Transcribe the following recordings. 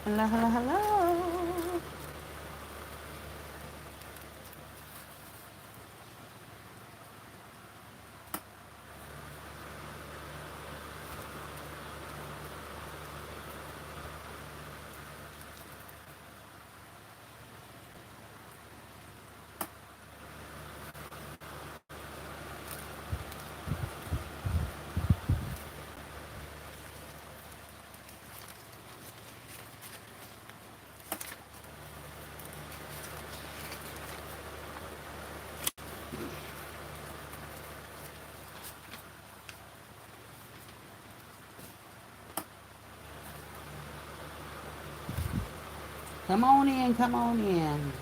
Hello, hello, hello. Come on in, come on in.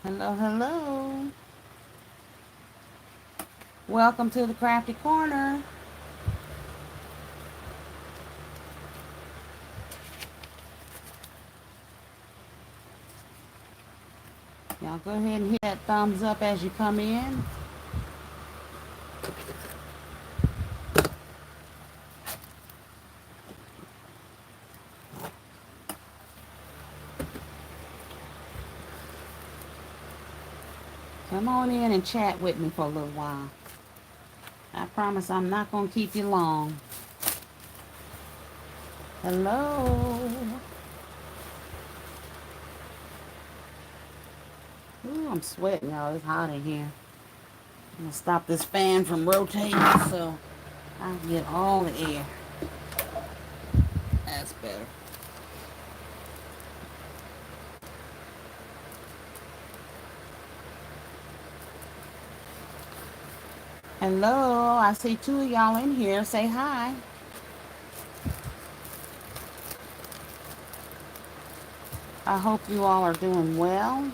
Hello, hello. Welcome to the Krafty Korner. Y'all go ahead and hit that thumbs up as you come in. Come on in and chat with me for a little while. I promise I'm not going to keep you long. Hello. Ooh, I'm sweating, y'all. It's hot in here. I'm going to stop this fan from rotating so I can get all the air. That's better. Hello. I see two of y'all in here. Say hi. I hope you all are doing well.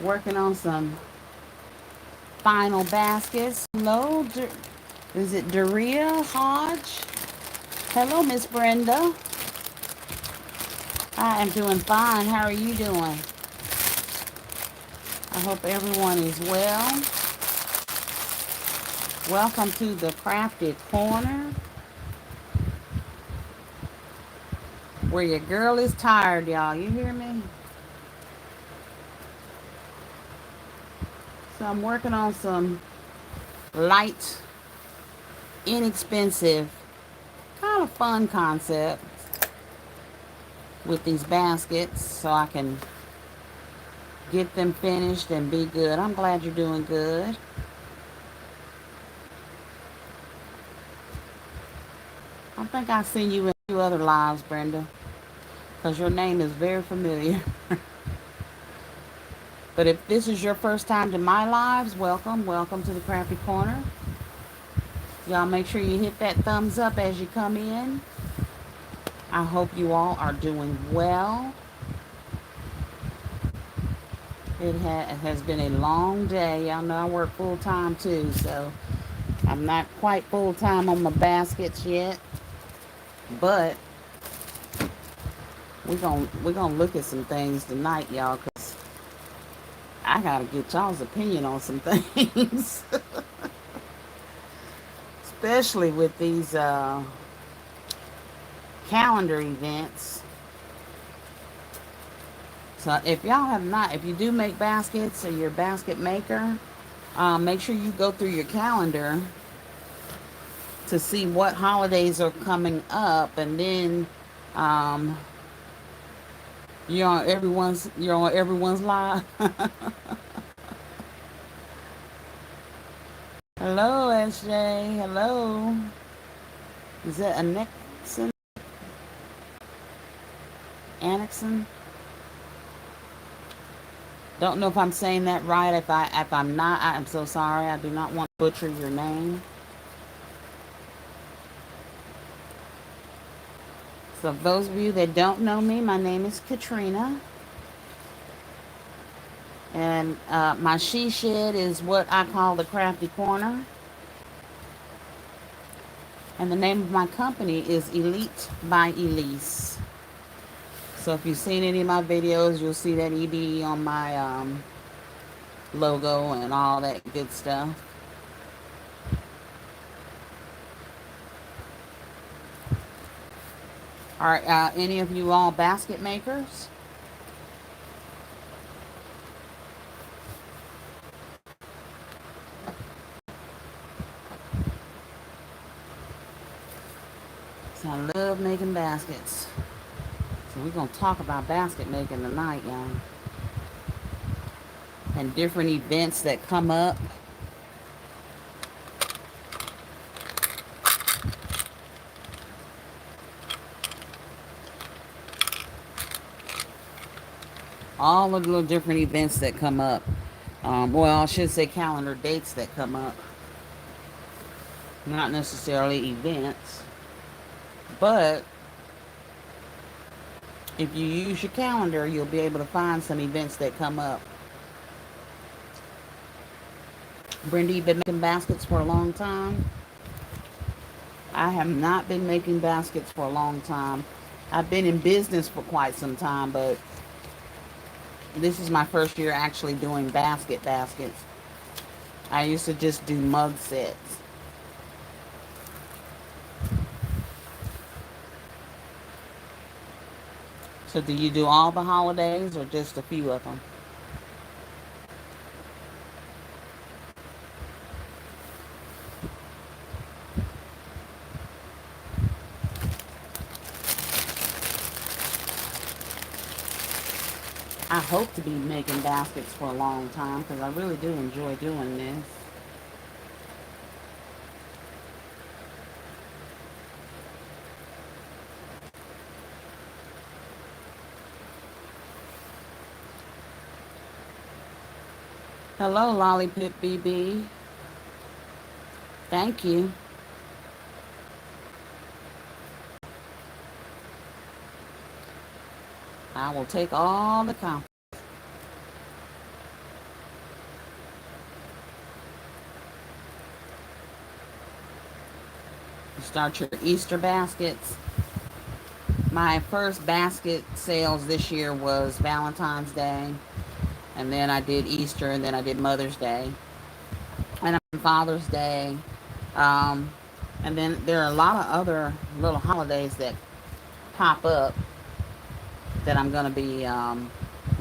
Working on some final baskets. Hello, is it Daria Hodge? Hello, Miss Brenda. I am doing fine. How are you doing? I hope everyone is well. Welcome to the Krafty Korner, where your girl is tired, y'all. You hear me? So I'm working on some light, inexpensive, kind of fun concepts with these baskets so I can get them finished and be good. I'm glad you're doing good. I think I've seen you in a few other lives, Brenda, because your name is very familiar. But if this is your first time to my lives, welcome. Welcome to the Krafty Korner. Y'all make sure you hit that thumbs up as you come in. I hope you all are doing well. It has been a long day. Y'all know I work full time too, so I'm not quite full time on my baskets yet. But we're gonna look at some things tonight, y'all, because I gotta get y'all's opinion on some things. Especially with these calendar events. So if y'all have not, if you do make baskets or you're a basket maker, make sure you go through your calendar to see what holidays are coming up, and then um, you're on everyone's live. Hello, SJ. Hello. Is that Annexon? Annexon? Don't know if I'm saying that right. If I'm not, I'm so sorry. I do not want to butcher your name. So those of you that don't know me, my name is Katryna. And my she shed is what I call the Krafty Korner. And the name of my company is Elite by Elise. So if you've seen any of my videos, you'll see that ED on my logo and all that good stuff. Are any of you all basket makers? So I love making baskets. So we're going to talk about basket making tonight, y'all. And different events that come up. All the little different events that come up. Well, I should say calendar dates that come up. Not necessarily events. But if you use your calendar, you'll be able to find some events that come up. Brenda, you've been making baskets for a long time? I have not been making baskets for a long time. I've been in business for quite some time, but this is my first year actually doing baskets. I used to just do mug sets. So do you do all the holidays or just a few of them? I hope to be making baskets for a long time because I really do enjoy doing this. Hello, Lollipop BB. Thank you. I will take all the compliments. You start your Easter baskets. My first basket sales this year was Valentine's Day, and then I did Easter, and then I did Mother's Day, and Father's Day. Um, and then there are a lot of other little holidays that pop up that I'm going to be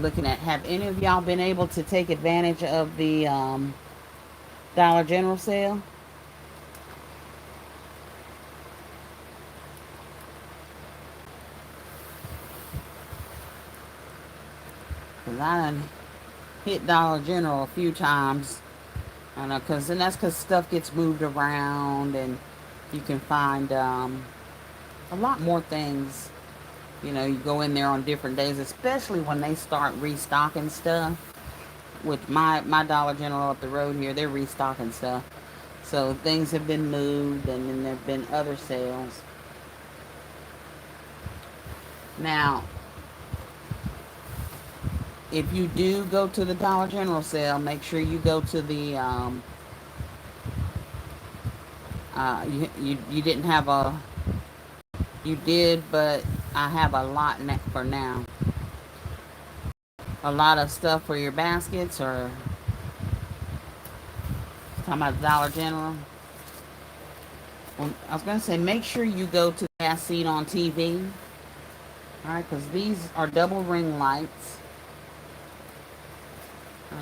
looking at. Have any of y'all been able to take advantage of the Dollar General sale? Because I done hit Dollar General a few times. I know, and that's because stuff gets moved around and you can find a lot more things. You know, you go in there on different days, especially when they start restocking stuff. With my Dollar General up the road here, they're restocking stuff. So things have been moved, and then there have been other sales. Now, if you do go to the Dollar General sale, make sure you go to the you didn't have a, you did, but I have a lot for now. A lot of stuff for your baskets, or talking about Dollar General. Well, I was going to say, make sure you go to As Seen on TV. Alright, because these are double ring lights.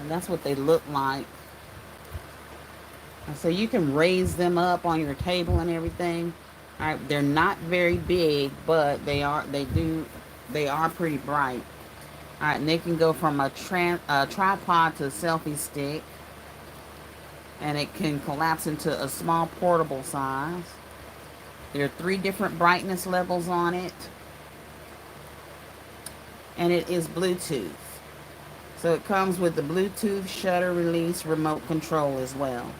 That's what they look like. So you can raise them up on your table and everything. Alright, they're not very big, but they are pretty bright. Alright, and they can go from a tripod to a selfie stick. And it can collapse into a small portable size. There are 3 different brightness levels on it. And it is Bluetooth. So it comes with the Bluetooth shutter release remote control as well.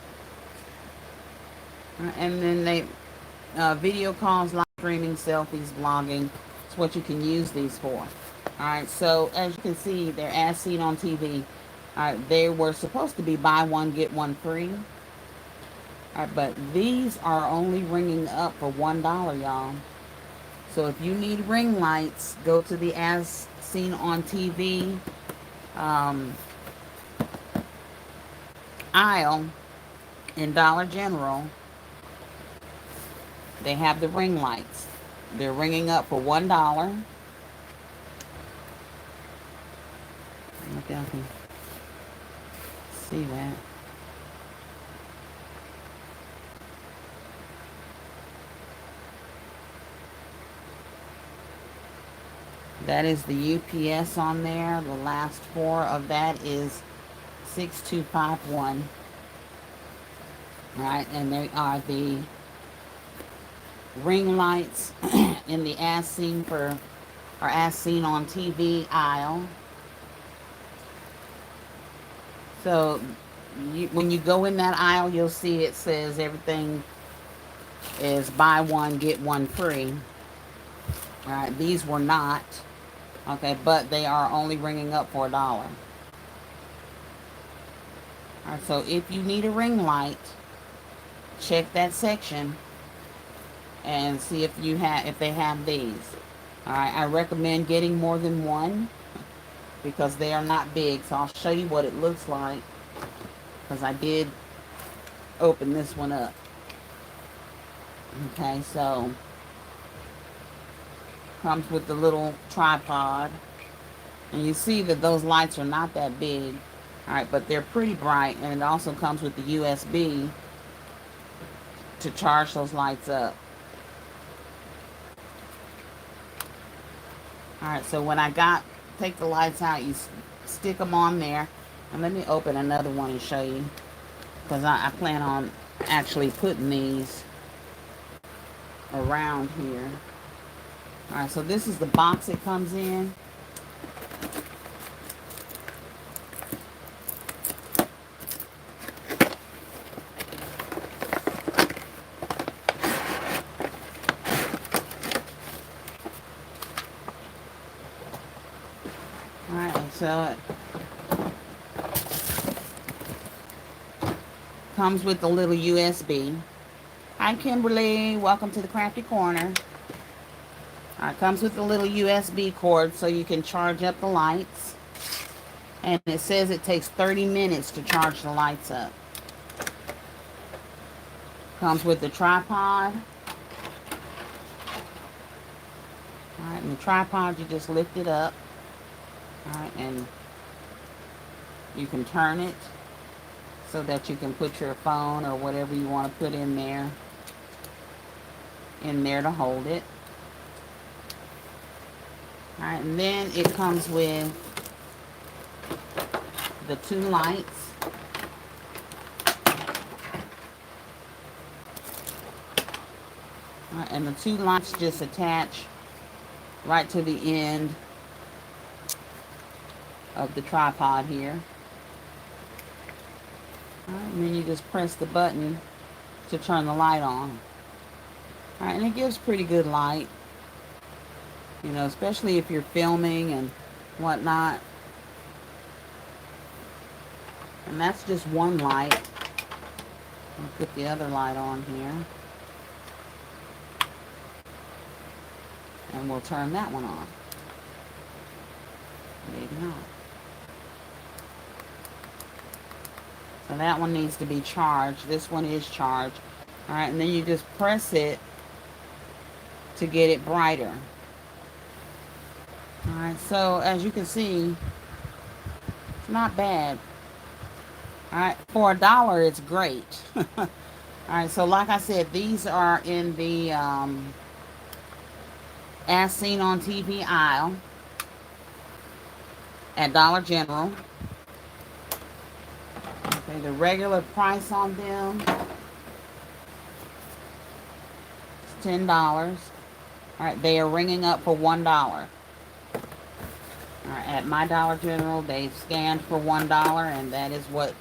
And then they video calls, live streaming, selfies, blogging. It's what you can use these for. Alright, so as you can see, they're As Seen on TV. They were supposed to be buy one, get one free. But these are only ringing up for $1, y'all. So if you need ring lights, go to the As Seen on TV um, aisle in Dollar General. They have the ring lights. They're ringing up for $1. Look, I can see that. That is the UPS on there. The last four of that is 6251. Right, and they are the ring lights in the As Seen on TV aisle. So when you go in that aisle, you'll see it says everything is buy one get one free. All right, these were not. Okay, but they are only ringing up for $1. All right, so if you need a ring light, check that section and see if they have these. All right, I recommend getting more than one because they are not big. So I'll show you what it looks like because I did open this one up. Okay, so comes with the little tripod, and you see that those lights are not that big. All right, but they're pretty bright, and it also comes with the USB to charge those lights up. All right, so when take the lights out, you stick them on there. And let me open another one and show you, because I plan on actually putting these around here. All right, so this is the box it comes in. All right, so it comes with the little USB. Hi, Kimberly. Welcome to the Krafty Korner. It comes with a little USB cord so you can charge up the lights. And it says it takes 30 minutes to charge the lights up. Comes with the tripod. Alright, and the tripod, you just lift it up. Alright, and you can turn it so that you can put your phone or whatever you want to put in there to hold it. Alright, and then it comes with the two lights. Alright, and the two lights just attach right to the end of the tripod here. Alright, and then you just press the button to turn the light on. Alright, and it gives pretty good light. You know, especially if you're filming and whatnot. And that's just one light. I'll put the other light on here. And we'll turn that one on. Maybe not. So that one needs to be charged. This one is charged. Alright, and then you just press it to get it brighter. Alright, so as you can see, it's not bad. Alright, for $1, it's great. Alright, so like I said, these are in the As Seen on TV aisle at Dollar General. Okay, the regular price on them is $10. Alright, they are ringing up for $1. At my Dollar General, they scanned for $1, and that is what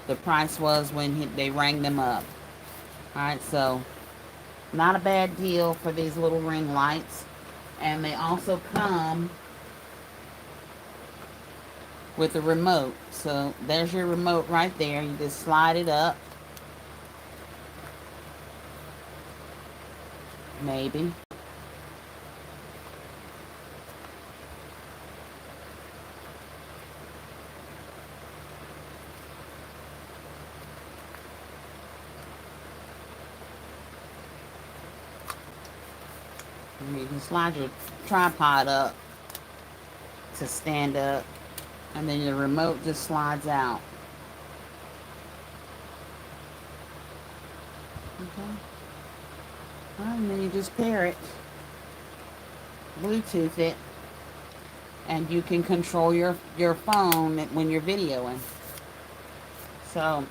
the price was when they rang them up. Alright, so not a bad deal for these little ring lights. And they also come with a remote. So there's your remote right there. You just slide it up. maybe. You can slide your tripod up to stand up, and then the remote just slides out. Okay. And then you just pair it, Bluetooth it, and you can control your phone when you're videoing. So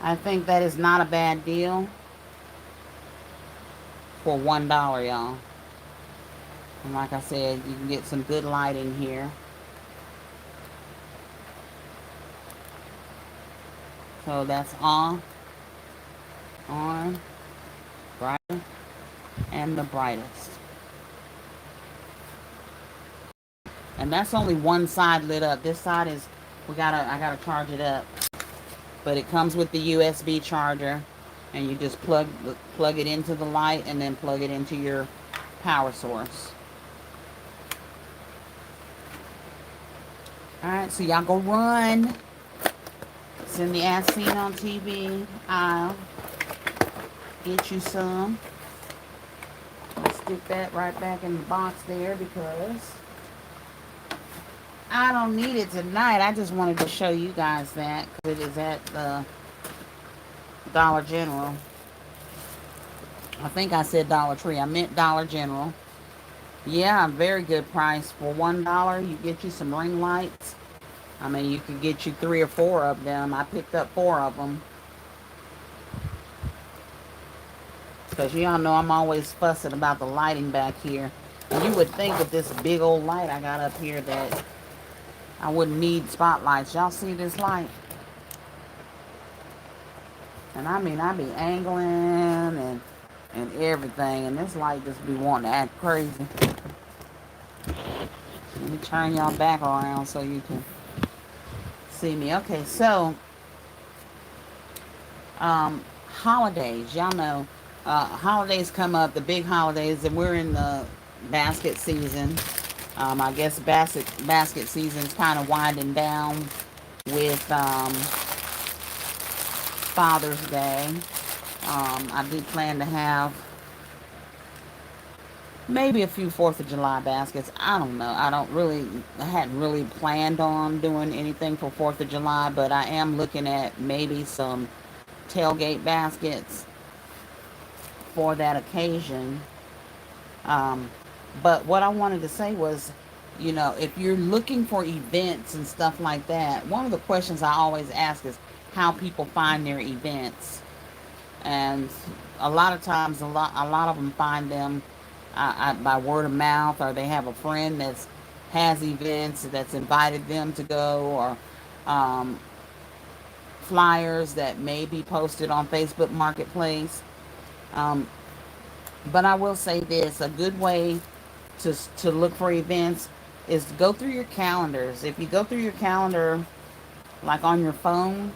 I think that is not a bad deal for $1, y'all. And like I said, you can get some good lighting here. So that's on, brighter, and the brightest. And that's only one side lit up. This side is, I gotta charge it up. But it comes with the USB charger, and you just plug it into the light and then plug it into your power source. Alright, so y'all go run. It's in the As Seen on TV aisle. Get you some. I'll stick that right back in the box there because I don't need it tonight. I just wanted to show you guys that because it is at the Dollar General. I think I said Dollar Tree. I meant Dollar General. Yeah, very good price. For $1, you get you some ring lights. I mean, you could get you 3 or 4 of them. I picked up 4 of them. Because y'all know I'm always fussing about the lighting back here. And you would think with this big old light I got up here that I wouldn't need spotlights. Y'all see this light? And I mean, I be angling and everything. And this light just be wanting to act crazy. Let me turn y'all back around so you can see me. Okay, so holidays. Y'all know holidays come up, the big holidays, and we're in the basket season. I guess basket season's kind of winding down with Father's Day. I do plan to have maybe a few 4th of July baskets. I don't know. I hadn't really planned on doing anything for 4th of July, but I am looking at maybe some tailgate baskets for that occasion. But what I wanted to say was, you know, if you're looking for events and stuff like that, one of the questions I always ask is how people find their events. And a lot of times, a lot of them find them by word of mouth, or they have a friend that has events that's invited them to go, or flyers that may be posted on Facebook Marketplace. But I will say this, a good way to look for events is to go through your calendars. If you go through your calendar, like on your phone,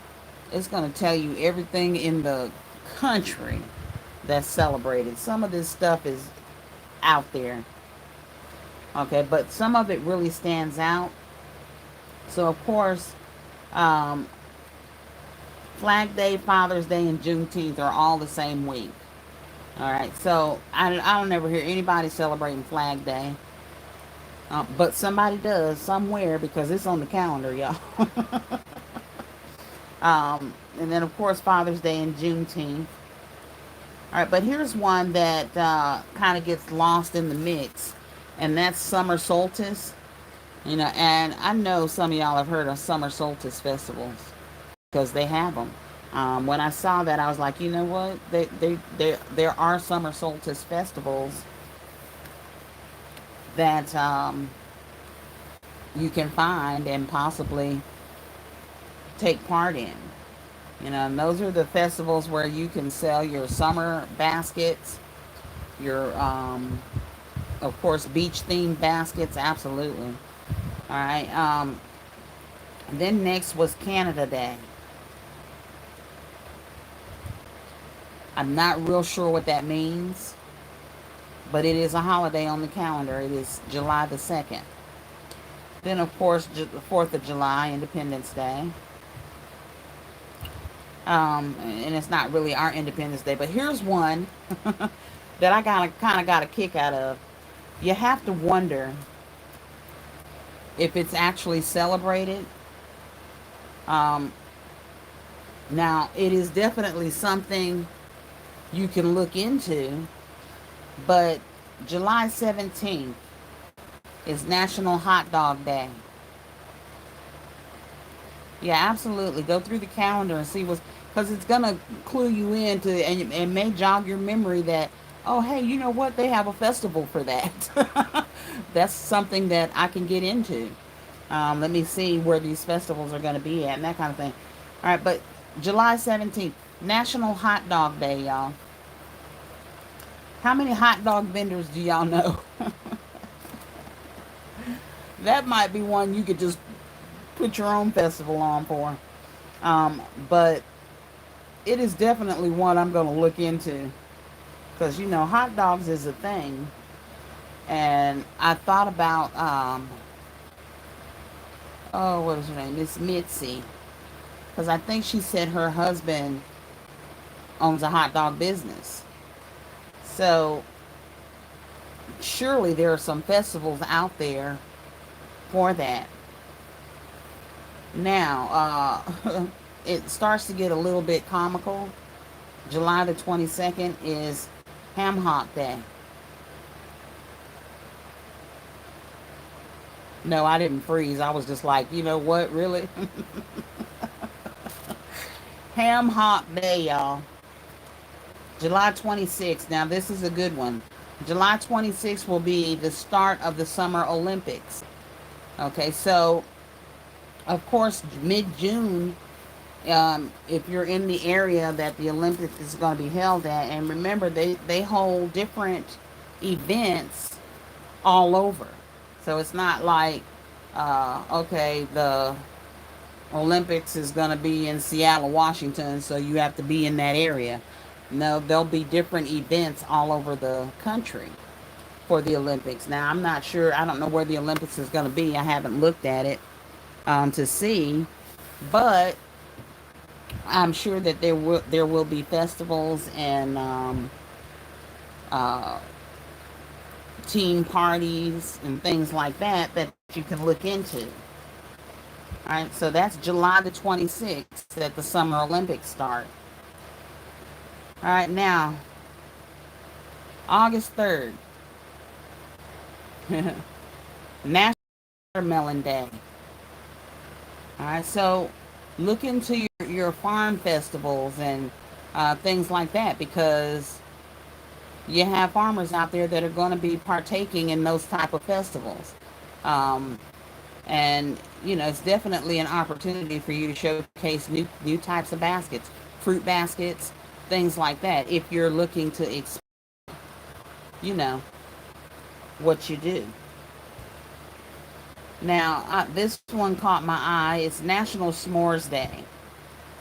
it's going to tell you everything in the country that's celebrated. Some of this stuff is out there. Okay, but some of it really stands out. So, of course, Flag Day, Father's Day, and Juneteenth are all the same week. Alright, so I don't never hear anybody celebrating Flag Day. But somebody does somewhere because it's on the calendar, y'all. And then, of course, Father's Day and Juneteenth. Alright, but here's one that kind of gets lost in the mix. And that's summer solstice. You know, and I know some of y'all have heard of summer solstice festivals because they have them. When I saw that, I was like, you know what? There are summer solstice festivals that you can find and possibly take part in. You know, and those are the festivals where you can sell your summer baskets, your, of course, beach-themed baskets, absolutely. All right. Then next was Canada Day. I'm not real sure what that means, but it is a holiday on the calendar. It is July the 2nd. Then, of course, the 4th of July, Independence Day. And it's not really our Independence Day, but here's one that I kind of got a kick out of. You have to wonder if it's actually celebrated. Um, Now, it is definitely something you can look into, but July 17th is National Hot Dog Day. Yeah, absolutely. Go through the calendar and see what's, because it's going to clue you into, and may jog your memory that, oh, hey, you know what? They have a festival for that. That's something that I can get into. Let me see where these festivals are going to be at and that kind of thing. All right, but July 17th, National Hot Dog Day, y'all. How many hot dog vendors do y'all know? That might be one you could just put your own festival on for. But it is definitely one I'm going to look into. Because, you know, hot dogs is a thing. And I thought about, oh, what is her name? Miss Mitzi. Because I think she said her husband owns a hot dog business. So surely there are some festivals out there for that. Now, it starts to get a little bit comical. July the 22nd is Ham Hock Day. No, I didn't freeze. I was just like, you know what, really? Ham Hock Day, y'all. July 26th. Now, this is a good one. July 26th will be the start of the Summer Olympics. Okay, so, of course, mid-June, if you're in the area that the Olympics is going to be held at, and remember, they hold different events all over. So it's not like, okay, the Olympics is going to be in Seattle, Washington, so you have to be in that area. No, there'll be different events all over the country for the Olympics. Now, I'm not sure. I don't know where the Olympics is going to be. I haven't looked at it to see, but I'm sure that there will be festivals and uh, team parties and things like that that you can look into. All right, so that's July the 26th that the Summer Olympics start. All right, now, August 3rd, National Watermelon Day. All right, so look into your farm festivals and things like that, because you have farmers out there that are going to be partaking in those type of festivals. Um, and, you know, it's definitely an opportunity for you to showcase new types of baskets, fruit baskets, things like that, if you're looking to you know, what you do. Now, this one caught my eye. It's National S'mores Day,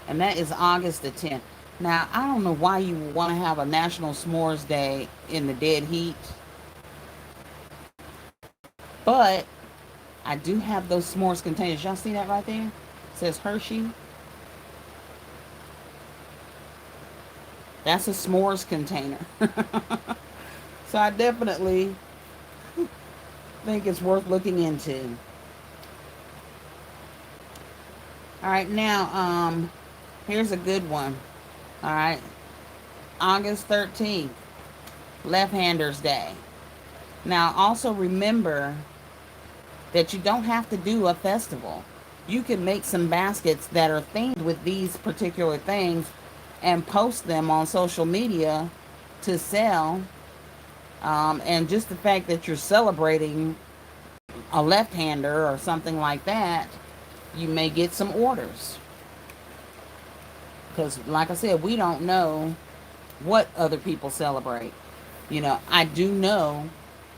and that is August the 10th. Now, I don't know why you would want to have a National S'mores Day in the dead heat, but I do have those s'mores containers. Y'all see that right there? It says Hershey. That's a s'mores container. So I definitely think it's worth looking into. All right, now, here's a good one. All right, August 13th, Left-Handers Day. Now, also remember that you don't have to do a festival. You can make some baskets that are themed with these particular things and post them on social media to sell. And just the fact that you're celebrating a left-hander or something like that, you may get some orders. Because, like I said, we don't know what other people celebrate. You know, I do know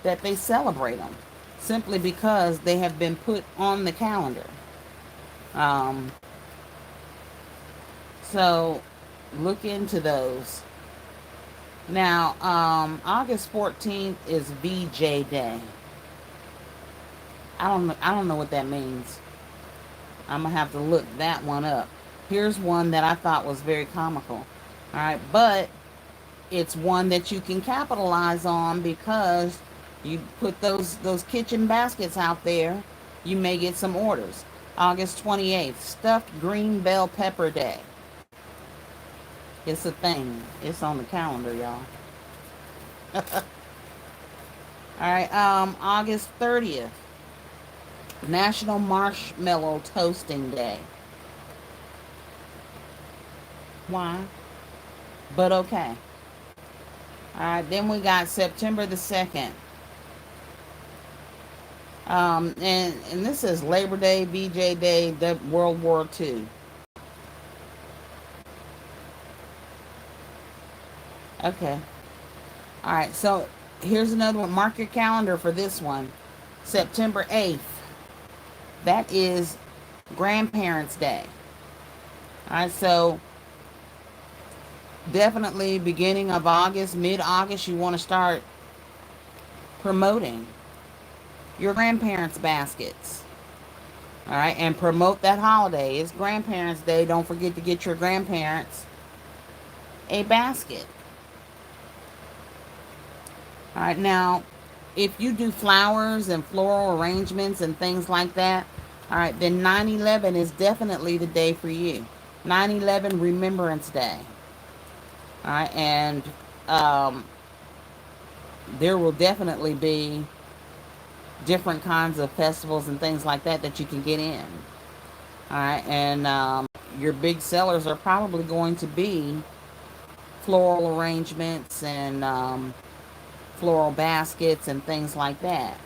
that they celebrate them simply because they have been put on the calendar. So look into those. Now, August 14th is VJ Day. I don't know what that means. I'm gonna have to look that one up. Here's one that I thought was very comical. All right, but it's one that you can capitalize on because you put those kitchen baskets out there, you may get some orders. August 28th, stuffed green bell pepper day. It's a thing. It's on the calendar, y'all. All right, August 30th, National Marshmallow Toasting Day. Why? But okay. All right, then we got September the 2nd. And this is Labor Day, VJ Day, the World War II. Okay. All right, so here's another one. Mark your calendar for this one. September 8th. That is Grandparents' Day. All right, so definitely beginning of August, mid-August, you want to start promoting your grandparents' baskets. All right, and promote that holiday. It's Grandparents' Day. Don't forget to get your grandparents a basket. All right, now, if you do flowers and floral arrangements and things like that, all right, then 9/11 is definitely the day for you. 9/11 Remembrance Day. All right, and um, there will definitely be different kinds of festivals and things like that that you can get in. All right, and your big sellers are probably going to be floral arrangements and floral baskets and things like that.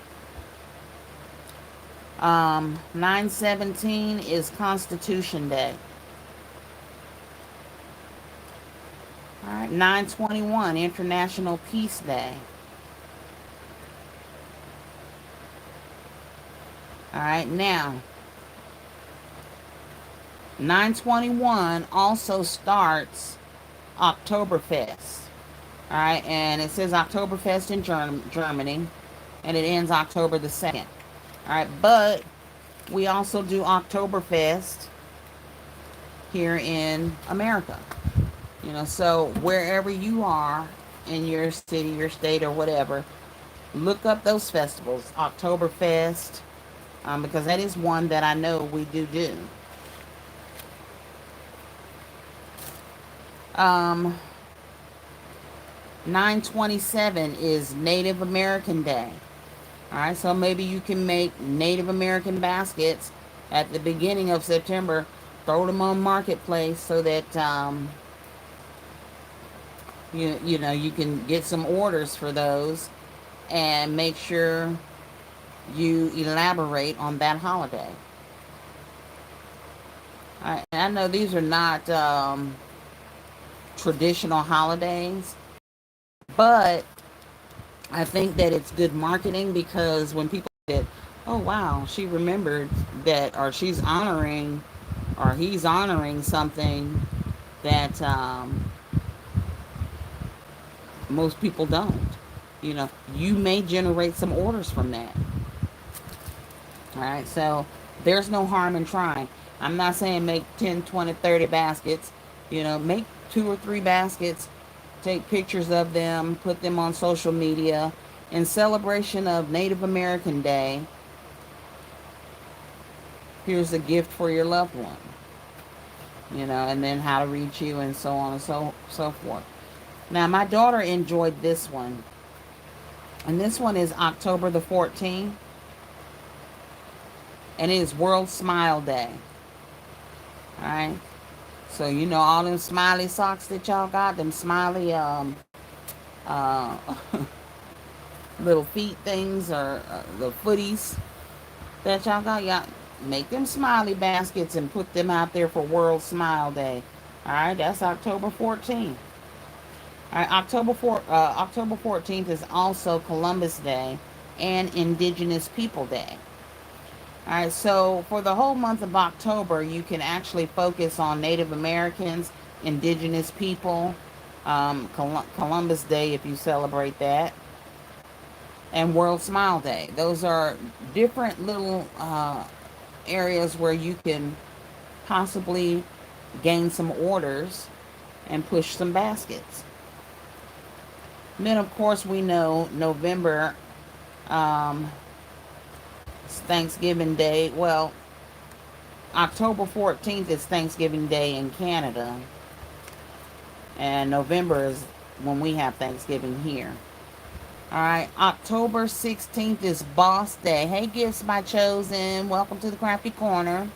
9/17 is Constitution Day. All right, 9/21 International Peace Day. All right, now 9/21 also starts Oktoberfest. All right, and it says Oktoberfest in Germany, and it ends October the 2nd. All right, but we also do Oktoberfest here in America. You know, so wherever you are in your city, your state, or whatever, look up those festivals, Oktoberfest, because that is one that I know we do. Um, 9/27 is Native American Day. All right, so maybe you can make Native American baskets at the beginning of September, throw them on Marketplace so that you know you can get some orders for those, and make sure you elaborate on that holiday. I know these are not traditional holidays, but I think that it's good marketing because when people say, oh wow, she remembered that, or she's honoring, or he's honoring something that most people don't. You know, you may generate some orders from that. All right, so there's no harm in trying. I'm not saying make 10, 20, 30 baskets. You know, make 2 or 3 baskets, take pictures of them, put them on social media. In celebration of Native American Day, here's a gift for your loved one. You know, and then how to reach you and so on and so forth. Now, my daughter enjoyed this one. And this one is October the 14th. And it is World Smile Day. All right. So, you know, all them smiley socks that y'all got, them smiley uh, little feet things, or the footies that y'all got, y'all make them smiley baskets and put them out there for World Smile Day. All right, that's October 14th. All right, October 14th is also Columbus Day and Indigenous People Day. All right, so for the whole month of October, you can actually focus on Native Americans, Indigenous people, Columbus Day if you celebrate that, and World Smile Day. Those are different little areas where you can possibly gain some orders and push some baskets. And then, of course, we know November is Thanksgiving Day. Well, October 14th is Thanksgiving Day in Canada, and November is when we have Thanksgiving here. All right, October 16th is Boss Day. Hey, Gifts, my chosen. Welcome to the Krafty Korner.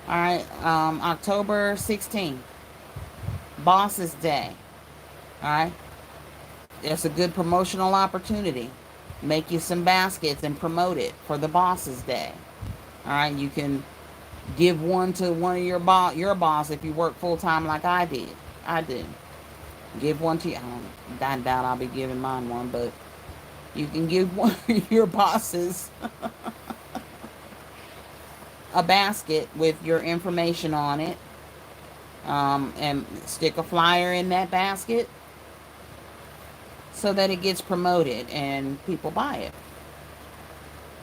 All right, October 16th, Boss's Day. All right, it's a good promotional opportunity. Make you some baskets and promote it for the Boss's Day. All right, you can give one to one of your boss if you work full time like I did. I do. Give one to you. I doubt I'll be giving mine one, but you can give one of your bosses a basket with your information on it, and stick a flyer in that basket so that it gets promoted and people buy it.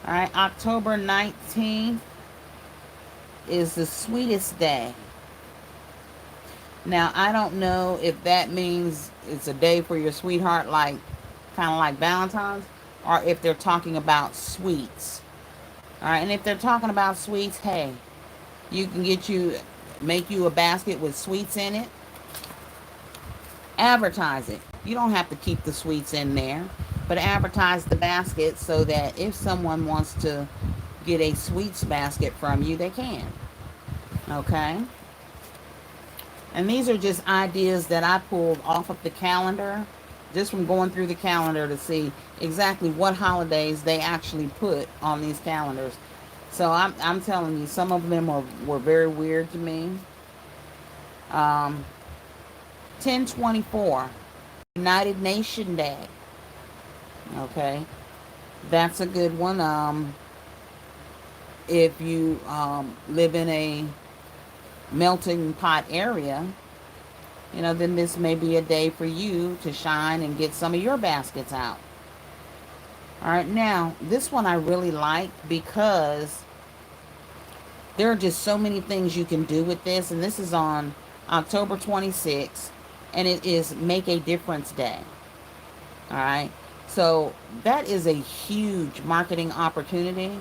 All right, October 19th is the Sweetest Day. Now, I don't know if that means it's a day for your sweetheart, like kind of like Valentine's, or if they're talking about sweets. All right, and if they're talking about sweets, hey, you can make you a basket with sweets in it. Advertise it. You don't have to keep the sweets in there, but advertise the basket so that if someone wants to get a sweets basket from you, they can. Okay? And these are just ideas that I pulled off of the calendar, just from going through the calendar to see exactly what holidays they actually put on these calendars. So I'm telling you, some of them were very weird to me. 10/24, United Nation Day. Okay, that's a good one. If you live in a melting pot area, then this may be a day for you to shine and get some of your baskets out. All right, now this one I really like because there are just so many things you can do with this, and this is on October 26th, and it is Make a Difference Day. All right, so that is a huge marketing opportunity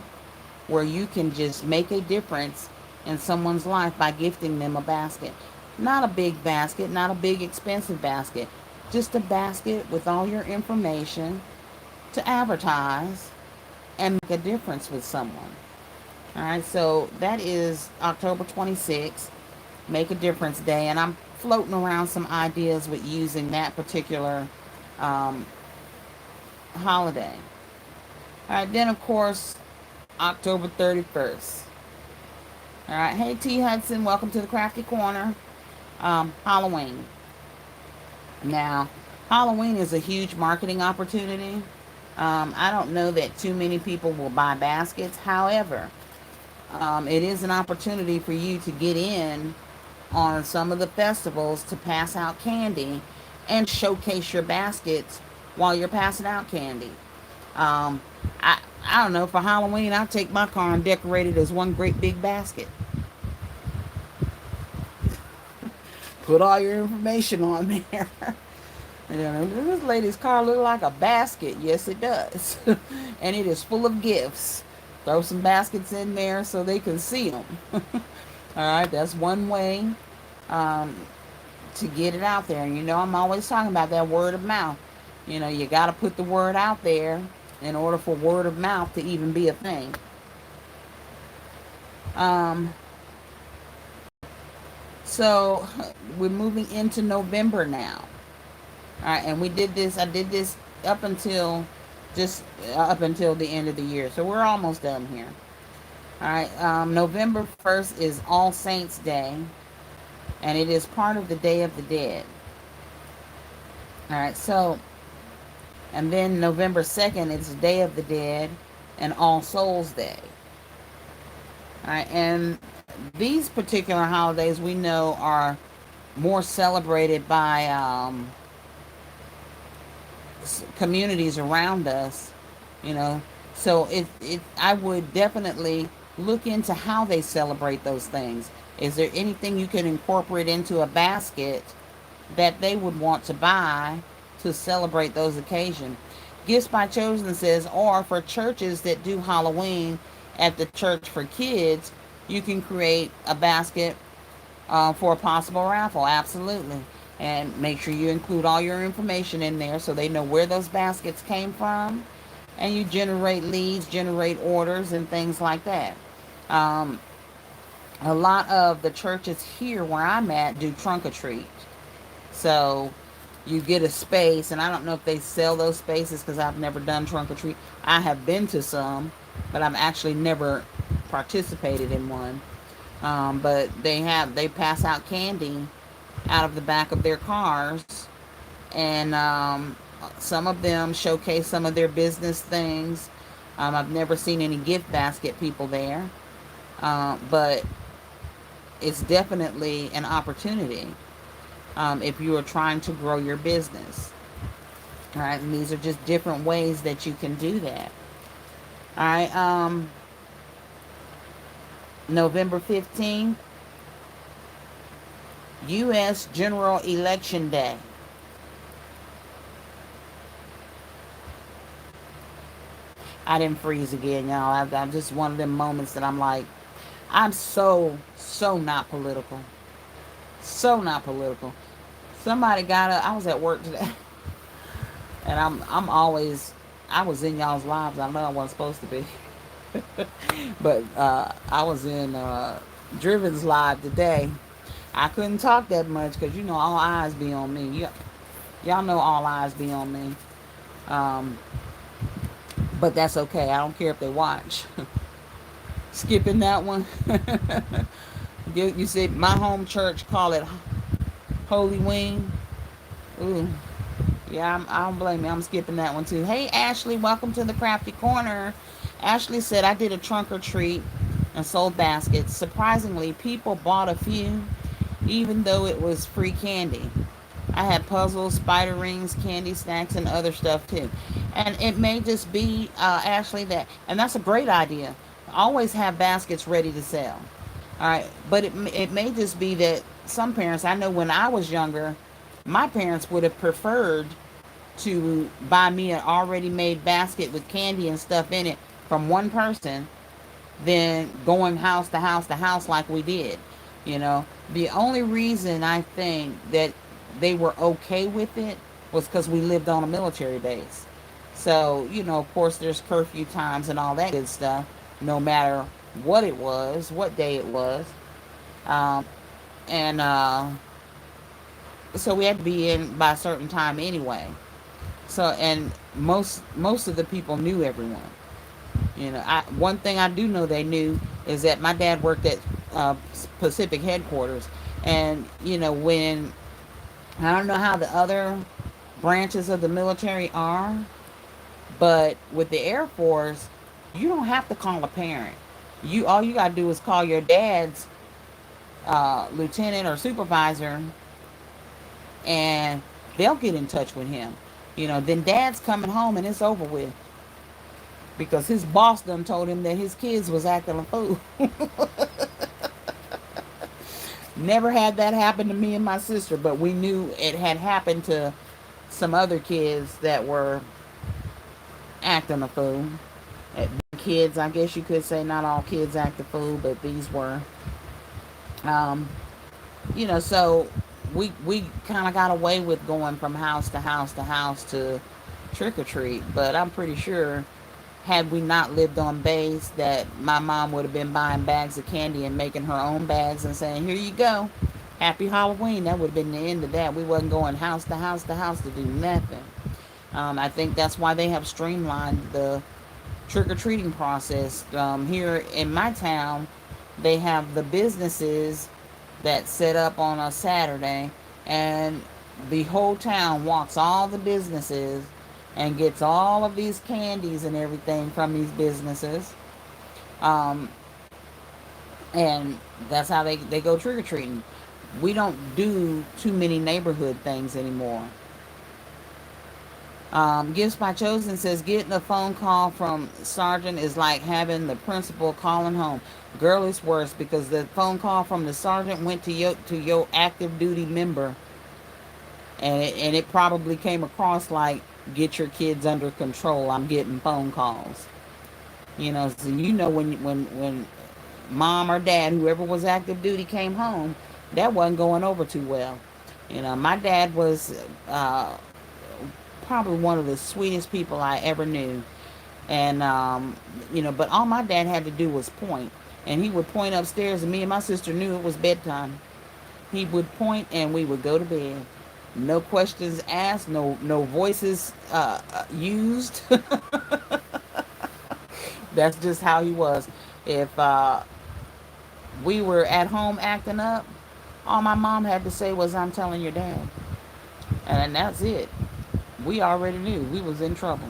where you can just make a difference in someone's life by gifting them a basket. Not a big basket, not a big expensive basket, just a basket with all your information to advertise and make a difference with someone. All right, so that is October 26th, Make a Difference Day, and I'm floating around some ideas with using that particular holiday. All right, then of course, October 31st. All right, hey T Hudson, welcome to the Krafty Korner. Halloween. Now, Halloween is a huge marketing opportunity. I don't know that too many people will buy baskets. However, it is an opportunity for you to get in on some of the festivals to pass out candy and showcase your baskets while you're passing out candy. I don't know, for Halloween, I'll take my car and decorate it as one great big basket. Put all your information on there. This lady's car looks like a basket. Yes, it does. And it is full of gifts. Throw some baskets in there so they can see them. All right, that's one way to get it out there. And I'm always talking about that word of mouth. You got to put the word out there in order for word of mouth to even be a thing. So we're moving into November now. All right, and I did this up until the end of the year. So we're almost done here. All right, November 1st is All Saints Day, and it is part of the Day of the Dead. All right, so, and then November 2nd is Day of the Dead and All Souls Day. All right, and these particular holidays we know are more celebrated by communities around us, you know. So I would definitely look into how they celebrate those things. Is there anything you can incorporate into a basket that they would want to buy to celebrate those occasions? Gifts by Chosen says, or for churches that do Halloween at the church for kids, you can create a basket for a possible raffle. Absolutely. And make sure you include all your information in there so they know where those baskets came from. And you generate leads, generate orders, and things like that. Um, a lot of the churches here where I'm at do trunk or treat. So you get a space, and I don't know if they sell those spaces because I've never done trunk or treat. I have been to some, but I've actually never participated in one. But they pass out candy out of the back of their cars, and some of them showcase some of their business things. I've never seen any gift basket people there, but it's definitely an opportunity if you are trying to grow your business. All right, and these are just different ways that you can do that. All right, November 15th, U.S. General Election Day. I didn't freeze again, y'all. I'm just one of them moments that I'm like, I'm so not political. So not political. Somebody got up. I was at work today, and I'm always, I was in y'all's lives. I know I wasn't supposed to be. But I was in Driven's live today. I couldn't talk that much because you know all eyes be on me. Y'all know all eyes be on me. Um, but that's okay. I don't care if they watch. Skipping that one. You see, my home church call it Holy Wing. Ooh, yeah, I don't blame me. I'm skipping that one too. Hey, Ashley, welcome to the Krafty Korner. Ashley said, I did a trunk or treat and sold baskets. Surprisingly, people bought a few, even though it was free candy. I had puzzles, spider rings, candy snacks, and other stuff too. And it may just be, Ashley, and that's a great idea. Always have baskets ready to sell. All right, but it may just be that some parents, I know when I was younger, my parents would have preferred to buy me an already made basket with candy and stuff in it from one person than going house to house to house like we did. You know, the only reason I think that they were okay with it was because we lived on a military base. So, you know, of course, there's curfew times and all that good stuff, no matter what it was, what day it was. Um, and so we had to be in by a certain time anyway. So, and most of the people knew everyone. You know, one thing I do know they knew is that my dad worked at Pacific headquarters, and you know when I don't know how the other branches of the military are, but with the Air Force, you don't have to call a parent. All you gotta do is call your dad's lieutenant or supervisor, and they'll get in touch with him. You know, then dad's coming home and it's over with because his boss done told him that his kids was acting a fool. Never had that happen to me and my sister, but we knew it had happened to some other kids that were acting a fool. Kids, I guess you could say not all kids act a fool, but these were. Um, you know, so we kind of got away with going from house to house to house to trick or treat, but I'm pretty sure had we not lived on base that my mom would have been buying bags of candy and making her own bags and saying, here you go, happy Halloween. That would have been the end of that. We wasn't going house to house to house to do nothing. I think that's why they have streamlined the trick-or-treating process. Here in my town, they have the businesses that set up on a Saturday, and the whole town walks all the businesses and gets all of these candies and everything from these businesses. Um, and that's how they go trick-or-treating. we don't do too many neighborhood things anymore. Gifts by Chosen says getting a phone call from sergeant is like having the principal calling home. Girl, it's worse because the phone call from the sergeant went to your active duty member, and it probably came across like, get your kids under control. I'm getting phone calls. So when mom or dad, whoever was active duty, came home, that wasn't going over too well. My dad was probably one of the sweetest people I ever knew. And, but all my dad had to do was point. And he would point upstairs, and me and my sister knew it was bedtime. He would point, and we would go to bed. No questions asked, no voices used. That's just how he was. If we were at home acting up, all my mom had to say was, I'm telling your dad. And that's it. We already knew we was in trouble.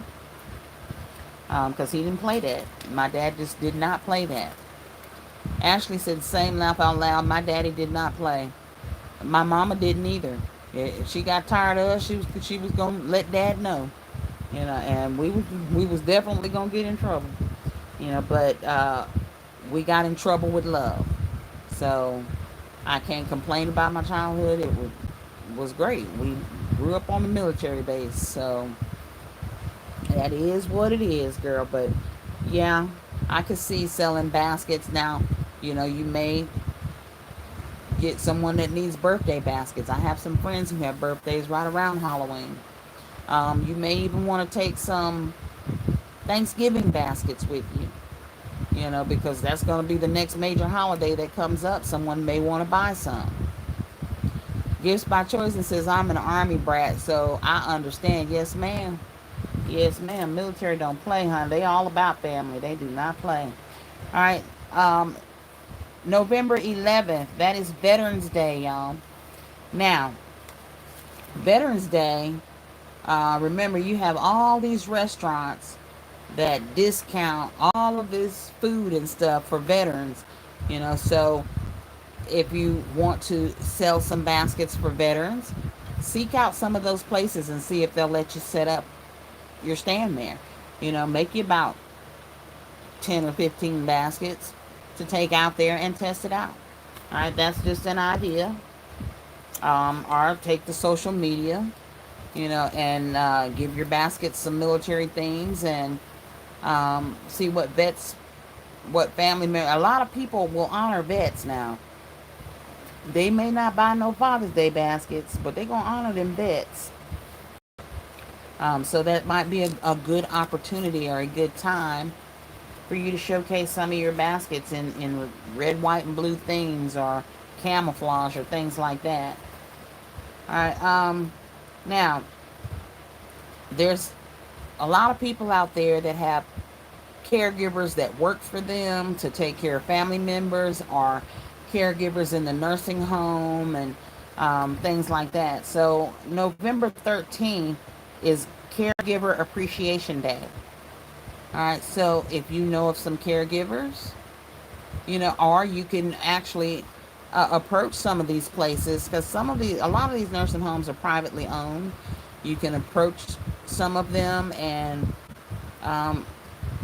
Because he didn't play that. My dad just did not play that. Ashley said, same laugh out loud. My daddy did not play. My mama didn't either. If she got tired of us, she was gonna let dad know. And we was definitely gonna get in trouble. But we got in trouble with love. So I can't complain about my childhood. It was great. We grew up on the military base, so that is what it is, girl. But yeah, I could see selling baskets now. You may get someone that needs birthday baskets. I have some friends who have birthdays right around Halloween. You may even want to take some Thanksgiving baskets with you. Because that's going to be the next major holiday that comes up. Someone may want to buy some. Gifts by Choice and says, I'm an Army brat, so I understand. Yes, ma'am. Yes, ma'am. Military don't play, honey. They all about family. They do not play. All right. November 11th. That is Veterans Day, y'all. Now, Veterans Day, remember, you have all these restaurants that discount all of this food and stuff for veterans. So if you want to sell some baskets for veterans, seek out some of those places and see if they'll let you set up your stand there. Make you about 10 or 15 baskets to take out there and test it out. All right, that's just an idea. Or take the social media, and give your baskets some military things, and see what family members. A lot of people will honor vets now. They may not buy no Father's Day baskets, but they're going to honor them vets. So that might be a good opportunity or a good time for you to showcase some of your baskets in red, white, and blue themes, or camouflage, or things like that. All right. Now, there's a lot of people out there that have caregivers that work for them to take care of family members, or caregivers in the nursing home, and things like that. So November 13th is Caregiver Appreciation Day. All right, so if you know of some caregivers, or you can actually approach some of these places, because a lot of these nursing homes are privately owned. You can approach some of them and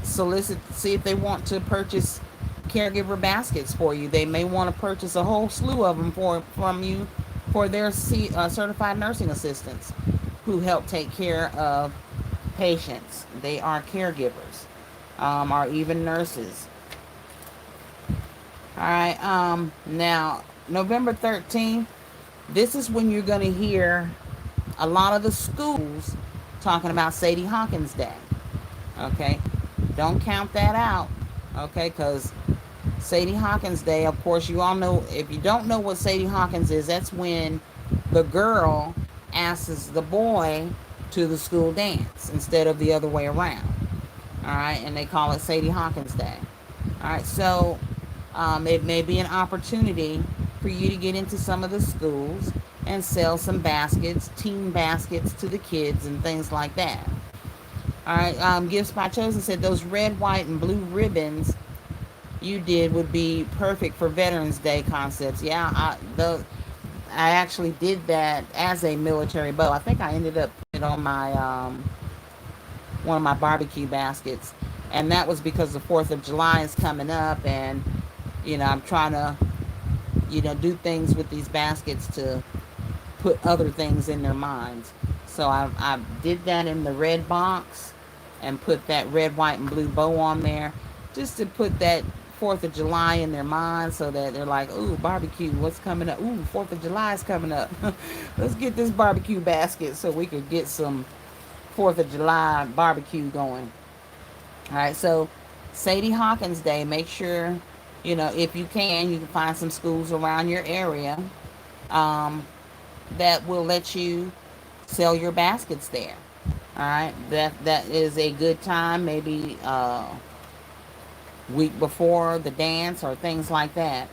solicit, see if they want to purchase caregiver baskets for you. They may want to purchase a whole slew of them from you for their certified nursing assistants who help take care of patients. They are caregivers, or even nurses. All right. Now, November 13th, this is when you're going to hear a lot of the schools talking about Sadie Hawkins Day. Okay. Don't count that out. Okay. Because Sadie Hawkins Day, of course, you all know, if you don't know what Sadie Hawkins is, that's when the girl asks the boy to the school dance instead of the other way around. All right. And they call it Sadie Hawkins Day. All right. So it may be an opportunity for you to get into some of the schools and sell some baskets, team baskets to the kids and things like that. All right. Gifts by Chosen said those red, white, and blue ribbons you did would be perfect for Veterans Day concepts. Yeah, I actually did that as a military bow. I think I ended up putting it on my one of my barbecue baskets, and that was because the 4th of July is coming up, and I'm trying to do things with these baskets to put other things in their minds. So I did that in the red box and put that red, white, and blue bow on there just to put that 4th of July in their mind so that they're like, ooh, barbecue, what's coming up? Ooh, 4th of July is coming up. Let's get this barbecue basket so we could get some 4th of July barbecue going. All right, so Sadie Hawkins Day, make sure, if you can find some schools around your area um, that will let you sell your baskets there. All right, that is a good time, maybe week before the dance or things like that.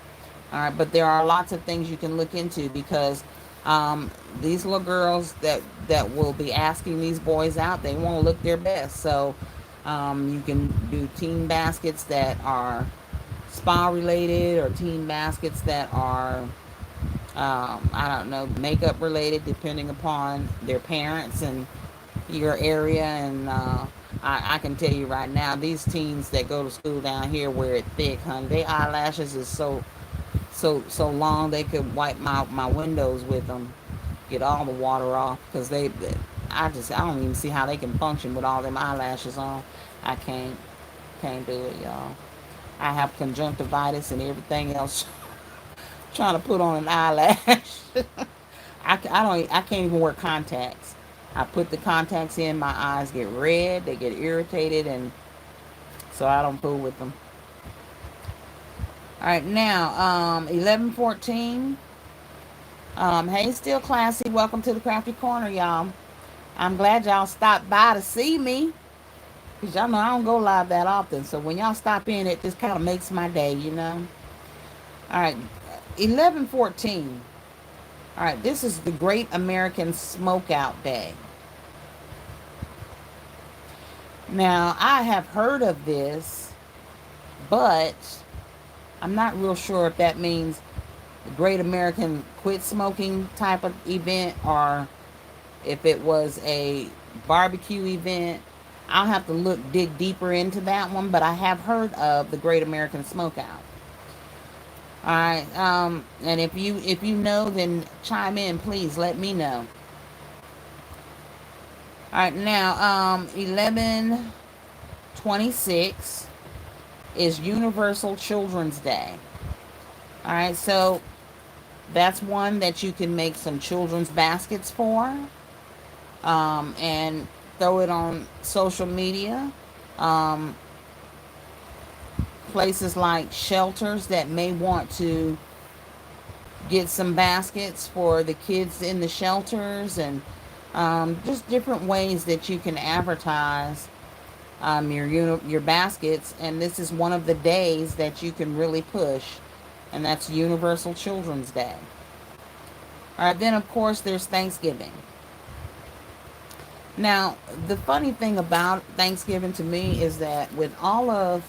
All right, but there are lots of things you can look into because these little girls that will be asking these boys out, they want to look their best. So you can do team baskets that are spa related or team baskets that are I don't know, makeup related, depending upon their parents and your area. And I can tell you right now, these teens that go to school down here wear it thick, honey. Their eyelashes is so long they could wipe my windows with them, get all the water off, because I don't even see how they can function with all them eyelashes on. I can't do it, y'all. I have conjunctivitis and everything else trying to put on an eyelash. I can't even wear contacts. I put the contacts in, my eyes get red, they get irritated, and so I don't fool with them. All right, now 11:14. Hey, still classy. Welcome to the Krafty Korner, y'all. I'm glad y'all stopped by to see me, because y'all know I don't go live that often. So when y'all stop in, it just kind of makes my day. All right, 11:14. All right, this is the Great American Smokeout Day. Now, I have heard of this, but I'm not real sure if that means the Great American Quit Smoking type of event or if it was a barbecue event. I'll have to dig deeper into that one, but I have heard of the Great American Smokeout. All right, and if you know, then chime in, please. Let me know. All right, now 11:26 is Universal Children's Day. All right, so that's one that you can make some children's baskets for, and throw it on social media. Um, Places like shelters that may want to get some baskets for the kids in the shelters, and just different ways that you can advertise your baskets. And this is one of the days that you can really push, and that's Universal Children's Day. All right, then of course there's Thanksgiving. Now, the funny thing about Thanksgiving to me is that with all of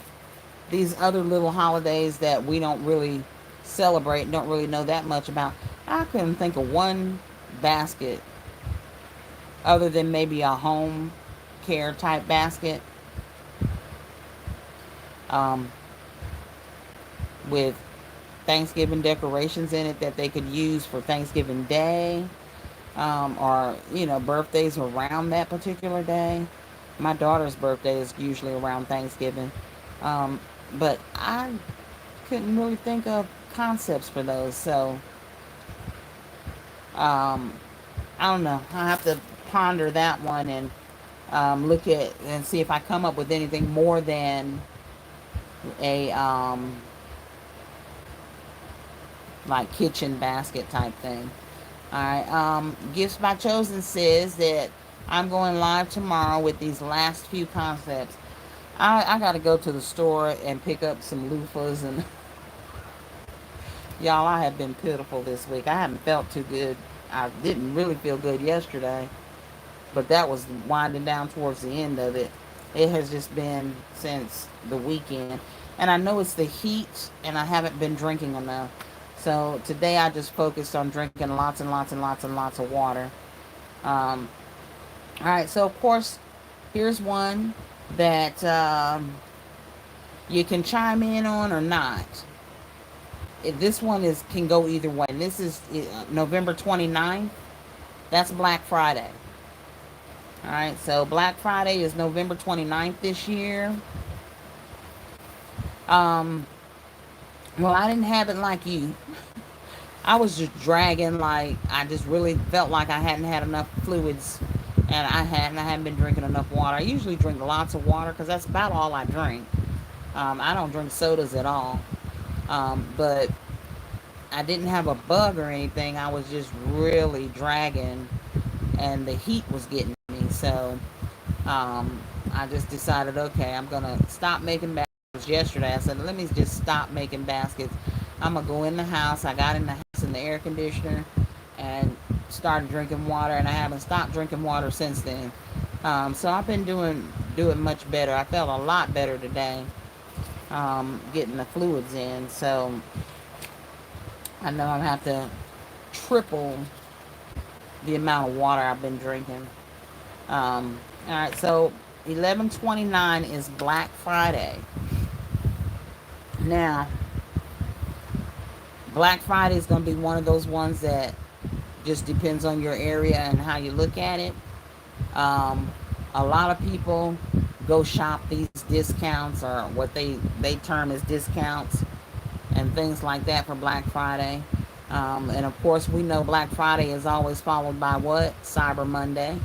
these other little holidays that we don't really celebrate, don't really know that much about, I couldn't think of one basket other than maybe a home care type basket um, with Thanksgiving decorations in it that they could use for Thanksgiving Day, or birthdays around that particular day. My daughter's birthday is usually around Thanksgiving, but I couldn't really think of concepts for those. So I don't know. I have to ponder that one and look at and see if I come up with anything more than a like kitchen basket type thing. All right. Gifts by Chosen says that I'm going live tomorrow with these last few concepts. I got to go to the store and pick up some loofahs, and y'all, I have been pitiful this week. I haven't felt too good. I didn't really feel good yesterday, but that was winding down towards the end of it. It has just been since the weekend, and I know it's the heat, and I haven't been drinking enough. So today I just focused on drinking lots and lots and lots and lots of water. Um, all right, so of course, here's one that you can chime in on or not. This one is can go either way. This is November 29th. That's Black Friday. All right, so Black Friday is November 29th this year. Um, well, I didn't have it like you. I was just dragging, like I just really felt like I hadn't had enough fluids, and I hadn't been drinking enough water. I usually drink lots of water because that's about all I drink. I don't drink sodas at all. But I didn't have a bug or anything. I was just really dragging, and the heat was getting me. So I just decided, okay, I'm gonna stop making baskets. Yesterday, I said, let me just stop making baskets. I'm gonna go in the house. I got in the house in the air conditioner and started drinking water, and I haven't stopped drinking water since then. So I've been doing much better. I felt a lot better today, getting the fluids in. So I know I'm gonna have to triple the amount of water I've been drinking. All right, so 11/29 is Black Friday. Now, Black Friday is going to be one of those ones that just depends on your area and how you look at it. Um, a lot of people go shop these discounts, or what they term as discounts, and things like that for Black Friday. And of course, we know Black Friday is always followed by what? Cyber Monday.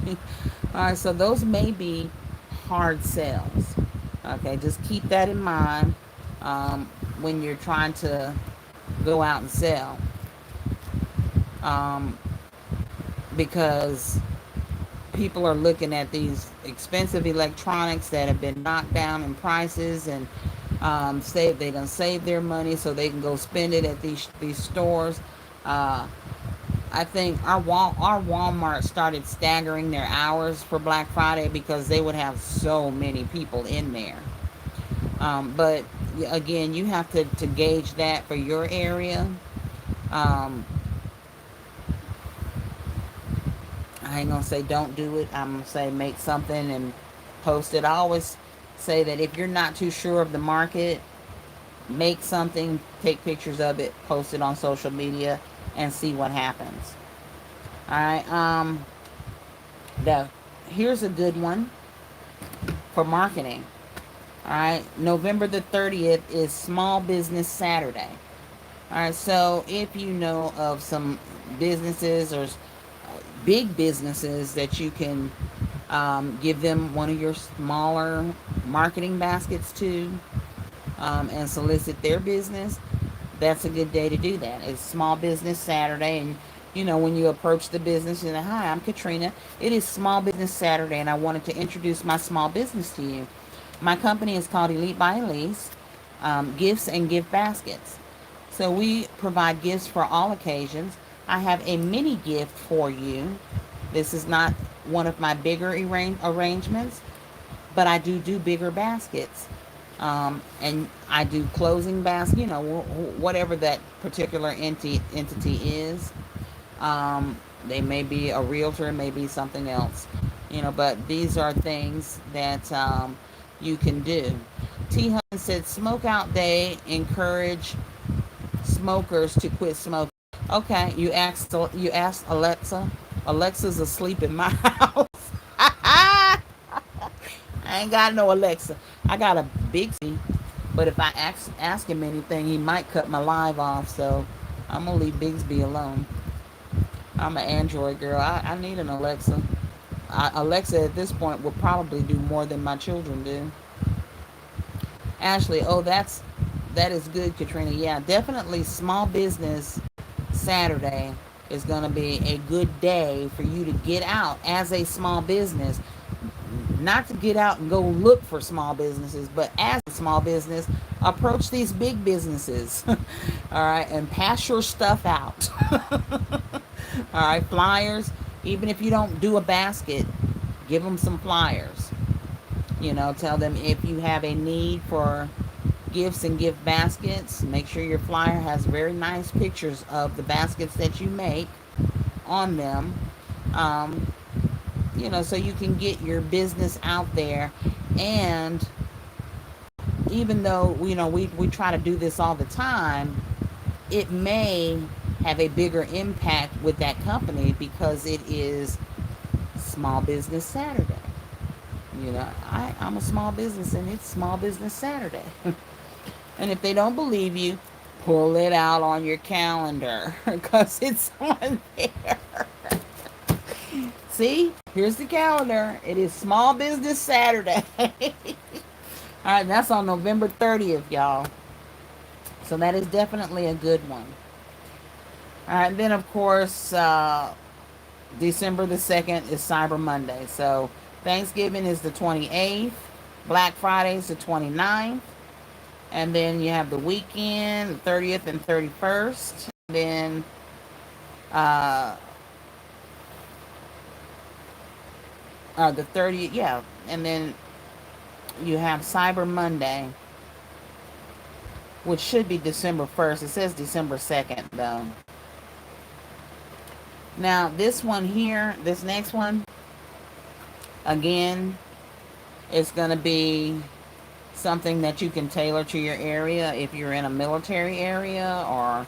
All right, so those may be hard sales. Okay, just keep that in mind when you're trying to go out and sell. Um, because people are looking at these expensive electronics that have been knocked down in prices, and save they gonna save their money so they can go spend it at these stores. Uh, I think our Walmart started staggering their hours for Black Friday because they would have so many people in there. But again, you have to gauge that for your area. Um, I ain't gonna say don't do it. I'm gonna say make something and post it. I always say that if you're not too sure of the market, make something, take pictures of it, post it on social media, and see what happens. All right. The Here's a good one for marketing. All right. November the 30th is Small Business Saturday. All right. So if you know of some businesses or big businesses that you can give them one of your smaller marketing baskets to, and solicit their business, that's a good day to do that. It's Small Business Saturday, and when you approach the business, you say, "Hi, I'm Katryna. It is Small Business Saturday, and I wanted to introduce my small business to you. My company is called Elite by Elise, Gifts and Gift Baskets. So we provide gifts for all occasions. I have a mini gift for you. This is not one of my bigger arrangements, but I do bigger baskets. And I do closing baskets, whatever that particular entity is. They may be a realtor, may be something else, but these are things that you can do." T. Hudson said, "Smoke out day, encourage smokers to quit smoking." Okay, you asked Alexa. Alexa's asleep in my house. I ain't got no Alexa. I got a Bixby, but if I ask him anything, he might cut my live off. So I'm gonna leave Bixby alone. I'm an Android girl. I need an Alexa. Alexa at this point will probably do more than my children do. Ashley, oh, that is good, Katrina. Yeah, definitely Small Business Saturday is going to be a good day for you to get out as a small business. Not to get out and go look for small businesses, but as a small business, approach these big businesses. All right, and pass your stuff out. All right, flyers. Even if you don't do a basket, give them some flyers. Tell them if you have a need for gifts and gift baskets. Make sure your flyer has very nice pictures of the baskets that you make on them. Um, so you can get your business out there. And even though, we try to do this all the time, it may have a bigger impact with that company because it is Small Business Saturday. I'm a small business and it's Small Business Saturday. And if they don't believe you, pull it out on your calendar because it's on there. See, here's the calendar. It is Small Business Saturday. All right, that's on November 30th, y'all. So that is definitely a good one. All right, then of course, December the 2nd is Cyber Monday. So Thanksgiving is the 28th. Black Friday is the 29th. And then you have the weekend, the 30th and 31st. Then the 30th, yeah. And then you have Cyber Monday, which should be December 1st. It says December 2nd, though. Now, this one here, this next one, again, it's going to be something that you can tailor to your area. If you're in a military area or,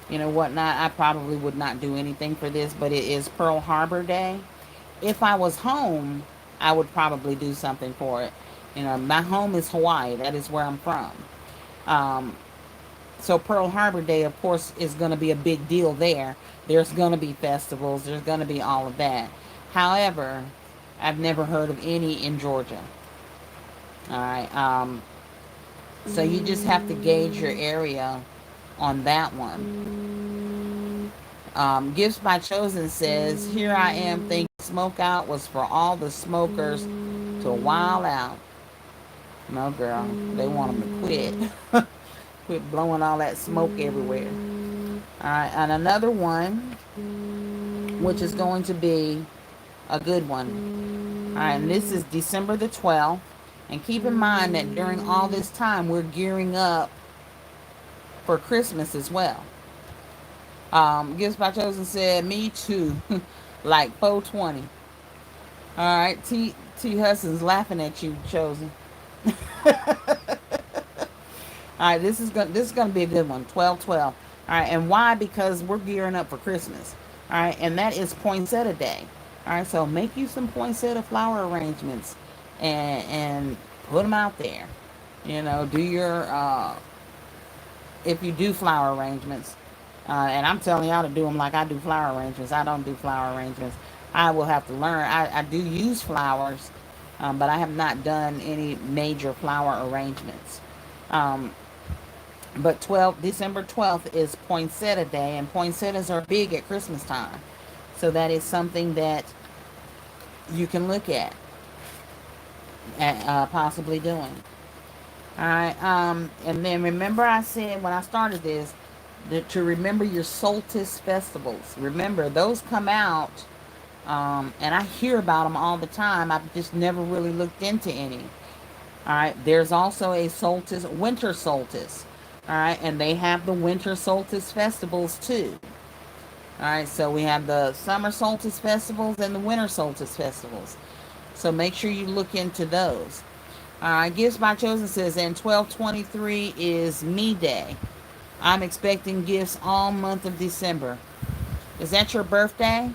whatnot, I probably would not do anything for this, but it is Pearl Harbor Day. If I was home, I would probably do something for it. My home is Hawaii. That is where I'm from. So Pearl Harbor Day, of course, is going to be a big deal there. There's going to be festivals. There's going to be all of that. However, I've never heard of any in Georgia. All right. So you just have to gauge your area on that one. Gifts by Chosen says, here I am thinking smoke out was for all the smokers to wild out. No, girl. They want them to quit. Quit blowing all that smoke everywhere. All right. And another one, which is going to be a good one. All right. And this is December the 12th. And keep in mind that during all this time, we're gearing up for Christmas as well. Gifts by Chosen said, me too. Like 420. All right. T. Hudson's laughing at you, Chosen. All right, this is gonna be a good one. 12-12. All right, and why? Because we're gearing up for Christmas. All right, and that is poinsettia day. All right, so make you some poinsettia flower arrangements, and put them out there. Do your if you do flower arrangements, and I'm telling y'all to do them like I do flower arrangements. I don't do flower arrangements. I will have to learn. I do use flowers, but I have not done any major flower arrangements. But December 12th is Poinsettia Day, and poinsettias are big at Christmas time. So that is something that you can look at possibly doing. All right. And then remember I said when I started this to remember your solstice festivals. Remember, those come out, and I hear about them all the time. I've just never really looked into any. All right. There's also a solstice, winter solstice. All right, and they have the winter solstice festivals too. All right, so we have the summer solstice festivals and the winter solstice festivals. So make sure you look into those. All right, Gifts by Chosen says, and 12/23 is Me Day. I'm expecting gifts all month of December. Is that your birthday?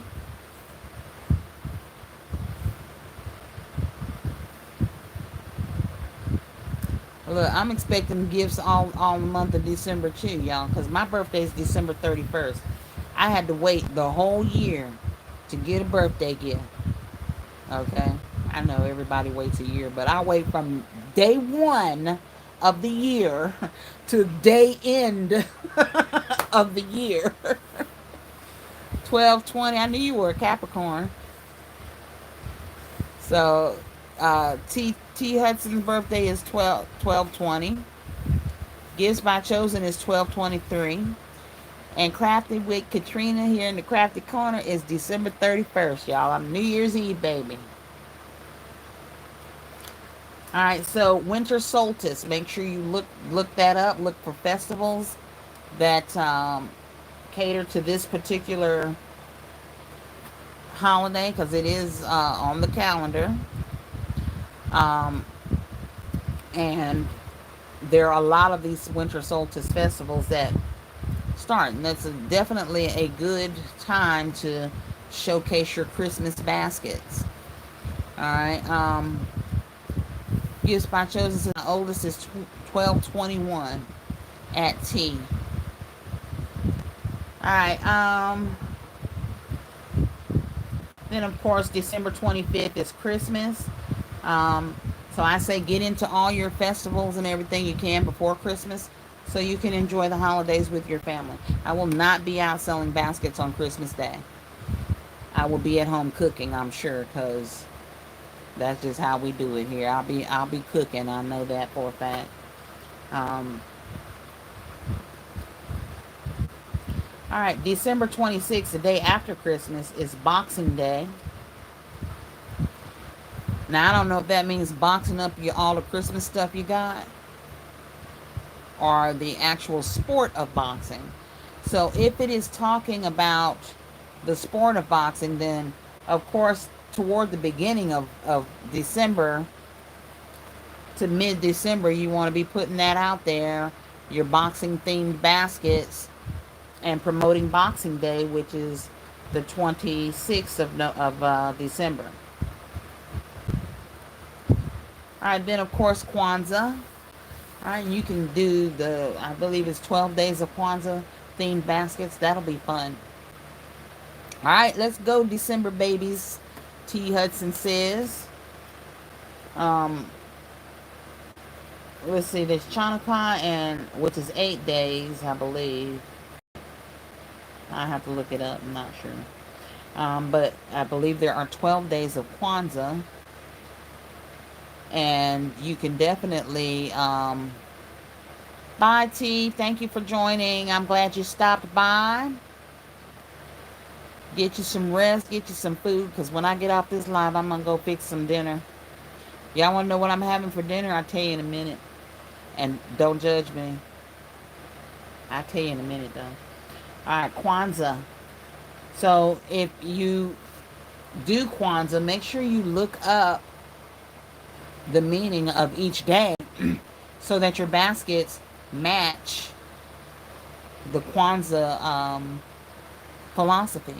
Look, I'm expecting gifts all month of December too, y'all, because my birthday is December 31st. I had to wait the whole year to get a birthday gift. Okay? I know everybody waits a year, but I wait from day one of the year to day end of the year. 12/20. I knew you were a Capricorn. So, T. Hudson's birthday is 12/20. Gifts by Chosen is 12/23. And Krafty with Katryna here in the Krafty Korner is December 31st, y'all. I'm New Year's Eve, baby. All right, so winter solstice. Make sure you look that up. Look for festivals that cater to this particular holiday because it is on the calendar. Um, and there are a lot of these winter solstice festivals that start, and that's definitely a good time to showcase your Christmas baskets. All right. Gifts by chosen. The oldest is 1221 at T. All right. Then of course December 25th is Christmas. Um, so I say get into all your festivals and everything you can before Christmas so you can enjoy the holidays with your family. I will not be out selling baskets on Christmas Day. I will be at home cooking, I'm sure, because that's just how we do it here. I'll be cooking. I know that for a fact. Um, all right, December 26th, the day after Christmas, is Boxing Day. Now I don't know if that means boxing up all the Christmas stuff you got, or the actual sport of boxing. So if it is talking about the sport of boxing, then of course toward the beginning of December to mid-December, you want to be putting that out there, your boxing themed baskets, and promoting Boxing Day, which is the 26th of December. All right, then of course Kwanzaa. All right, you can do I believe it's 12 days of Kwanzaa themed baskets. That'll be fun. All right, let's go, December babies. T. Hudson says. Um, let's see, there's Chanukah, and which is 8 days, I believe. I have to look it up. I'm not sure. But I believe there are 12 days of Kwanzaa. And you can definitely bye, T. Thank you for joining. I'm glad you stopped by. Get you some rest, get you some food, because when I get off this live, I'm going to go fix some dinner. Y'all want to know what I'm having for dinner? I'll tell you in a minute. And don't judge me. I'll tell you in a minute, though. All right, Kwanzaa. So if you do Kwanzaa, make sure you look up the meaning of each day so that your baskets match the Kwanzaa philosophy.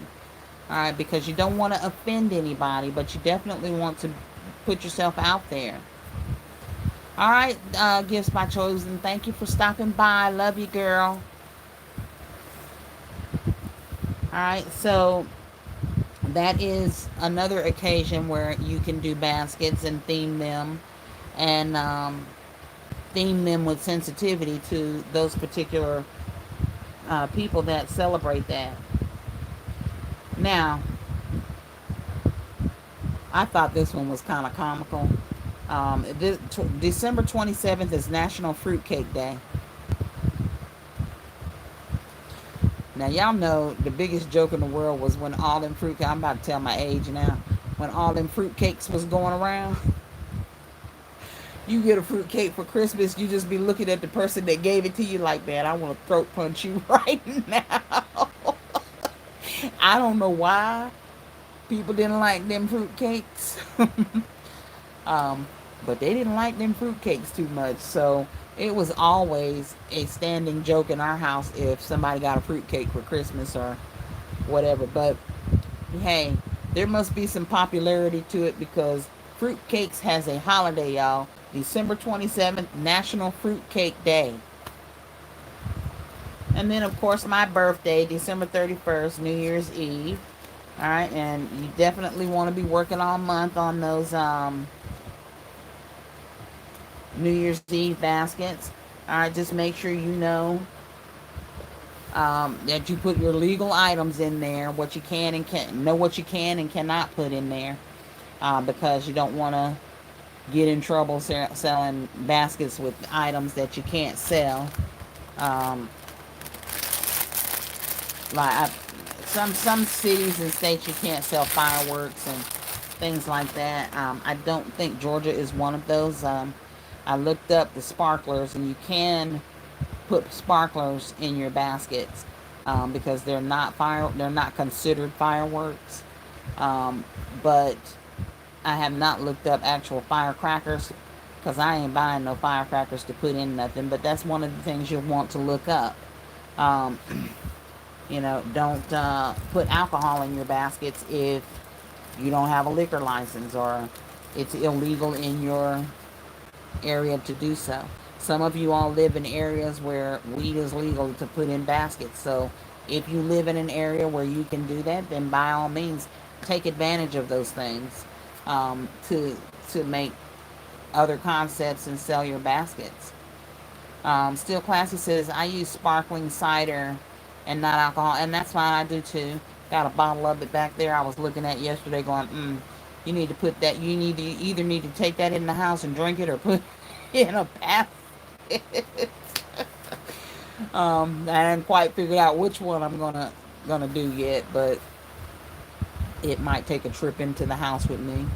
All right, because you don't want to offend anybody, but you definitely want to put yourself out there. All right, Gifts by Chosen, thank you for stopping by. Love you, girl. All right, so that is another occasion where you can do baskets and theme them, and theme them with sensitivity to those particular people that celebrate that. Now, I thought this one was kind of comical. December 27th is National Fruitcake Day. Now, y'all know the biggest joke in the world was when all them fruitcakes, I'm about to tell my age now, when all them fruitcakes was going around. You get a fruitcake for Christmas, you just be looking at the person that gave it to you like, man, I want to throat punch you right now. I don't know why people didn't like them fruitcakes. But they didn't like them fruitcakes too much. So it was always a standing joke in our house if somebody got a fruitcake for Christmas or whatever. But hey, there must be some popularity to it because fruitcakes has a holiday, y'all. December 27th, National Fruitcake Day. And then, of course, my birthday, December 31st, New Year's Eve. All right, and you definitely want to be working all month on those New Year's Eve baskets. All right, just make sure you know that you put your legal items in there, what you can and can know what you can and cannot put in there, because you don't want to get in trouble selling baskets with items that you can't sell. Like some cities and states you can't sell fireworks and things like that. I don't think Georgia is one of those. I looked up the sparklers, and you can put sparklers in your baskets because they're not considered fireworks. Um, but I have not looked up actual firecrackers because I ain't buying no firecrackers to put in nothing. But that's one of the things you'll want to look up. Um, don't put alcohol in your baskets if you don't have a liquor license or it's illegal in your area to do so. Some of you all live in areas where weed is legal to put in baskets. So if you live in an area where you can do that, then by all means take advantage of those things to make other concepts and sell your baskets. Still Classy says, I use sparkling cider and not alcohol, and that's fine. I do too. Got a bottle of it back there I was looking at yesterday going, you need to put that, either need to take that in the house and drink it or put it in a basket. I haven't quite figured out which one I'm gonna do yet, but it might take a trip into the house with me.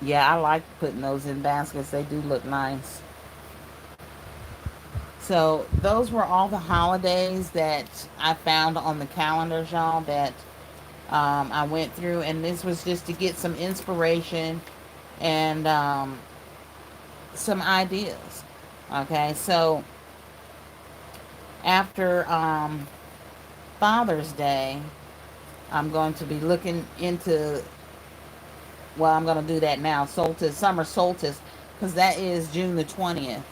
Yeah, I like putting those in baskets. They do look nice. So those were all the holidays that I found on the calendars, y'all, that I went through. And this was just to get some inspiration and some ideas. Okay, so after Father's Day, I'm going to be looking into, well, I'm going to do that now, summer solstice, because that is June the 20th.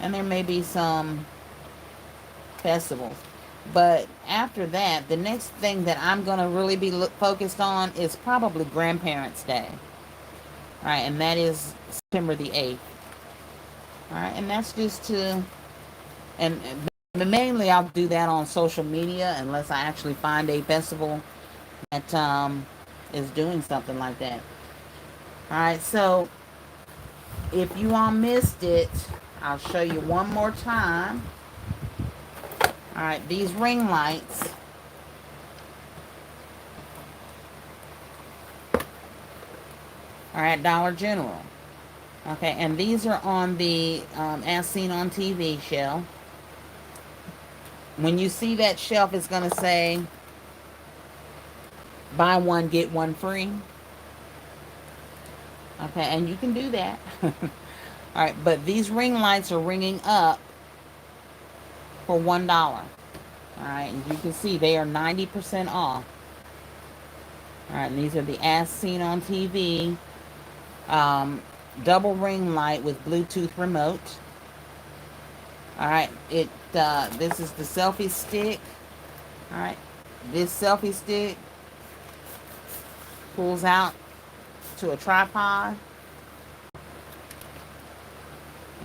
And there may be some festivals. But after that, the next thing that I'm going to really be focused on is probably Grandparents' Day. All right, and that is September the 8th. All right, and that's just and mainly I'll do that on social media unless I actually find a festival that is doing something like that. All right, so if you all missed it, I'll show you one more time. All right, these ring lights. All right, Dollar General. Okay, and these are on the As Seen on TV shelf. When you see that shelf, it's going to say buy one, get one free. Okay, and you can do that. All right, but these ring lights are ringing up for $1. All right, and you can see they are 90% off. All right, and these are the As Seen on TV double ring light with Bluetooth remote. All right, this is the selfie stick. All right, this selfie stick pulls out to a tripod,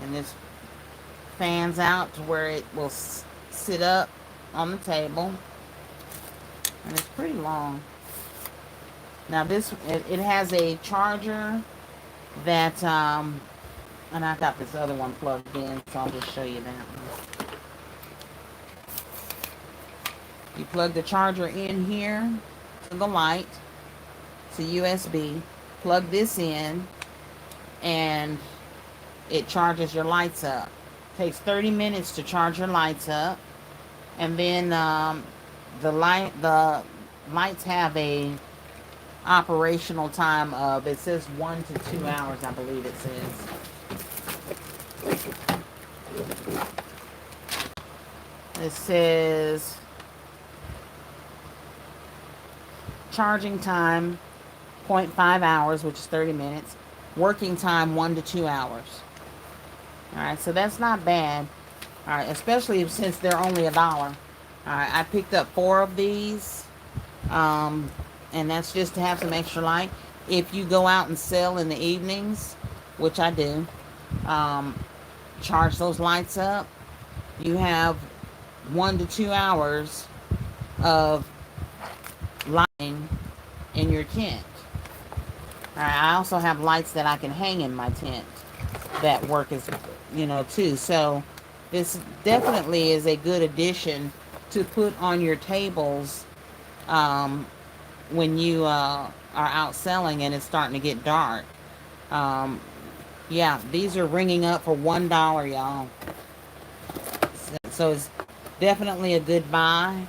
and this fans out to where it will sit up on the table, and it's pretty long. Now it has a charger that and I got this other one plugged in, so I'll just show you that one. You plug the charger in here to the light. It's a USB. Plug this in, and it charges your lights up. Takes 30 minutes to charge your lights up, and then the lights have a operational time of, it says 1 to 2 hours, I believe it says. It says charging time 0.5 hours, which is 30 minutes. Working time 1 to 2 hours. All right, so that's not bad. All right, especially since they're only $1. All right, I picked up 4 of these, and that's just to have some extra light. If you go out and sell in the evenings, which I do, charge those lights up, you have 1 to 2 hours of lighting in your tent. All right, I also have lights that I can hang in my tent that work as, too. So this definitely is a good addition to put on your tables when you are out selling and it's starting to get dark. Um, yeah, these are ringing up for $1, y'all. So it's definitely a good buy.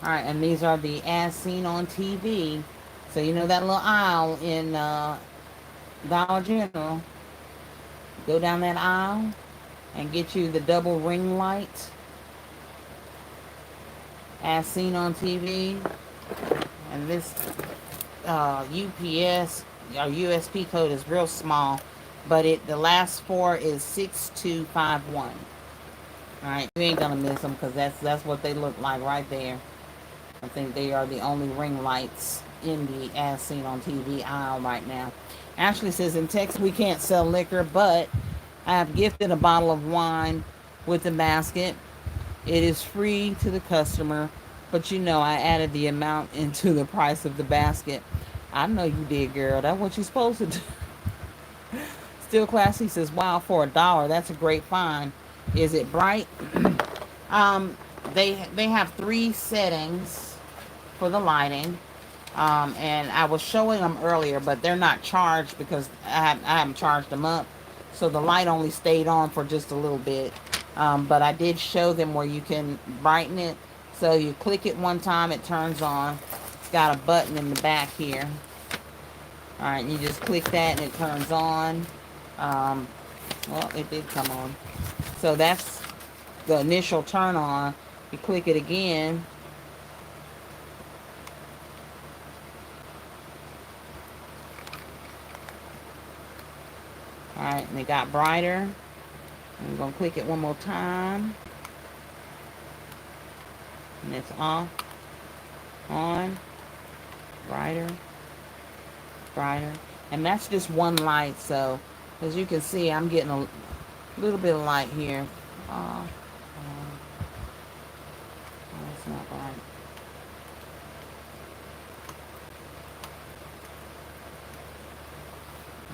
All right, and these are the as seen on TV. So you know that little aisle in Dollar General. Go down that aisle and get you the double ring light as seen on TV. And this UPS or USP code is real small, but the last four is 6251. All right, you ain't gonna miss them because that's what they look like right there. I think they are the only ring lights in the as seen on TV aisle right now. Ashley says in Texas we can't sell liquor, but I have gifted a bottle of wine with the basket. It is free to the customer, but you know I added the amount into the price of the basket. I know you did, girl. That's what you're supposed to do. Still Classy says, wow, for $1, that's a great find. Is it bright? um, they have 3 settings for the lighting. And I was showing them earlier, but they're not charged because I haven't charged them up. So the light only stayed on for just a little bit. But I did show them where you can brighten it. So you click it one time, it turns on. It's got a button in the back here. All right, you just click that and it turns on. Well, it did come on. So that's the initial turn on. You click it again. All right, and it got brighter. I'm going to click it one more time. And it's off, on, brighter, brighter. And that's just one light. So, as you can see, I'm getting a little bit of light here. Oh, it's not bright.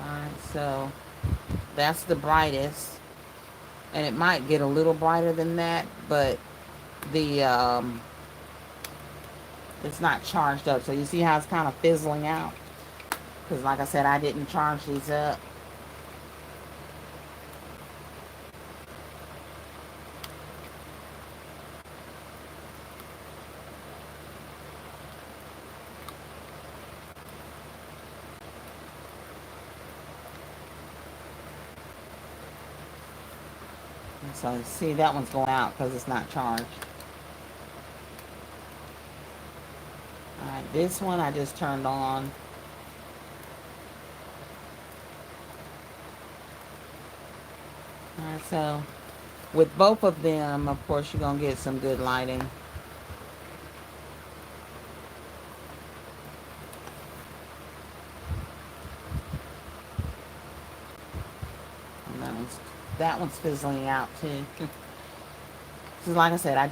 Alright, so that's the brightest. And it might get a little brighter than that, but the it's not charged up. So you see how it's kind of fizzling out? Because like I said, I didn't charge these up. So see, that one's going out because it's not charged. Alright, this one I just turned on. Alright, so with both of them, of course, you're going to get some good lighting. And that one's fizzling out too. So like I said, I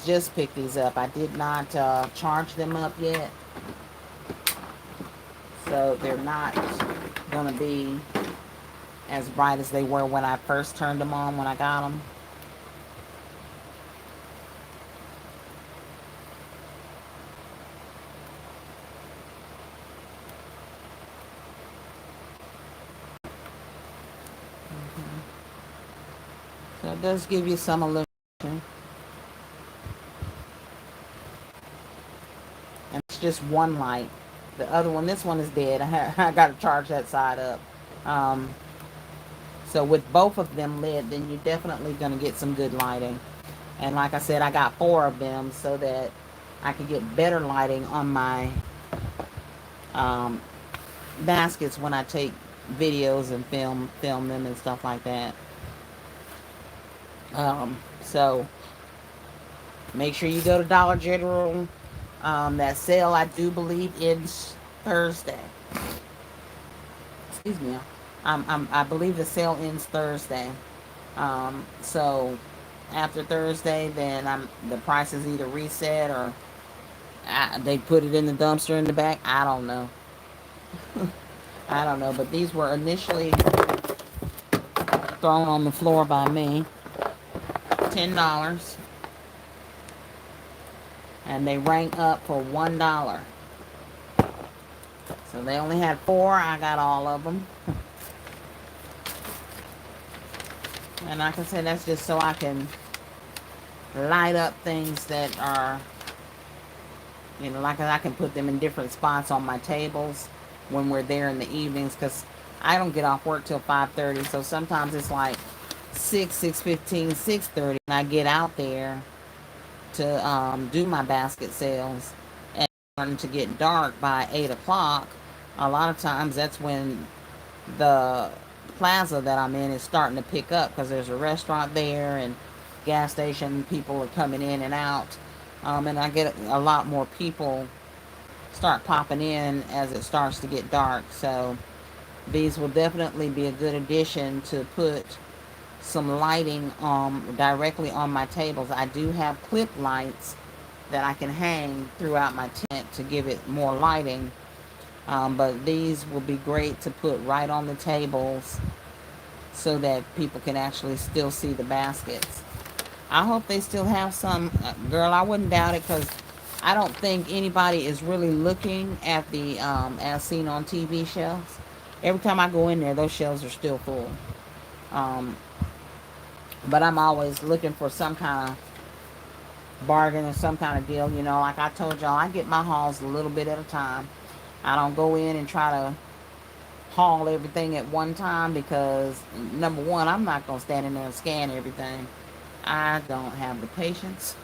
just picked these up. I did not charge them up yet. So they're not going to be as bright as they were when I first turned them on when I got them. So it does give you some illumination. And it's just one light. The other one, this one is dead. I got to charge that side up. So with both of them lit, then you're definitely going to get some good lighting. And like I said, I got 4 of them so that I could get better lighting on my baskets when I take videos and film them and stuff like that. So make sure you go to Dollar General. That sale, I do believe, ends Thursday. Excuse me. I believe the sale ends Thursday. So after Thursday, then the price is either reset or they put it in the dumpster in the back. I don't know. I don't know. But these were initially thrown on the floor by me. $10. And they rang up for $1. So they only had 4. I got all of them. And like I said, that's just so I can light up things that are, you know, like I can put them in different spots on my tables when we're there in the evenings, because I don't get off work till 5:30. So sometimes it's like 6, 6:15, 6:30, and I get out there to do my basket sales, and starting to get dark by 8 o'clock. A lot of times that's when the plaza that I'm in is starting to pick up, because there's a restaurant there and gas station people are coming in and out, and I get a lot more people start popping in as it starts to get dark. So these will definitely be a good addition to put some lighting directly on my tables. I do have clip lights that I can hang throughout my tent to give it more lighting, but these will be great to put right on the tables so that people can actually still see the baskets. I hope they still have some. Girl, I wouldn't doubt it, because I don't think anybody is really looking at the as seen on TV shelves. Every time I go in there, those shelves are still full. Um, but I'm always looking for some kind of bargain or some kind of deal. You know, like I told y'all, I get my hauls a little bit at a time. I don't go in and try to haul everything at one time, because number one, I'm not going to stand in there and scan everything. I don't have the patience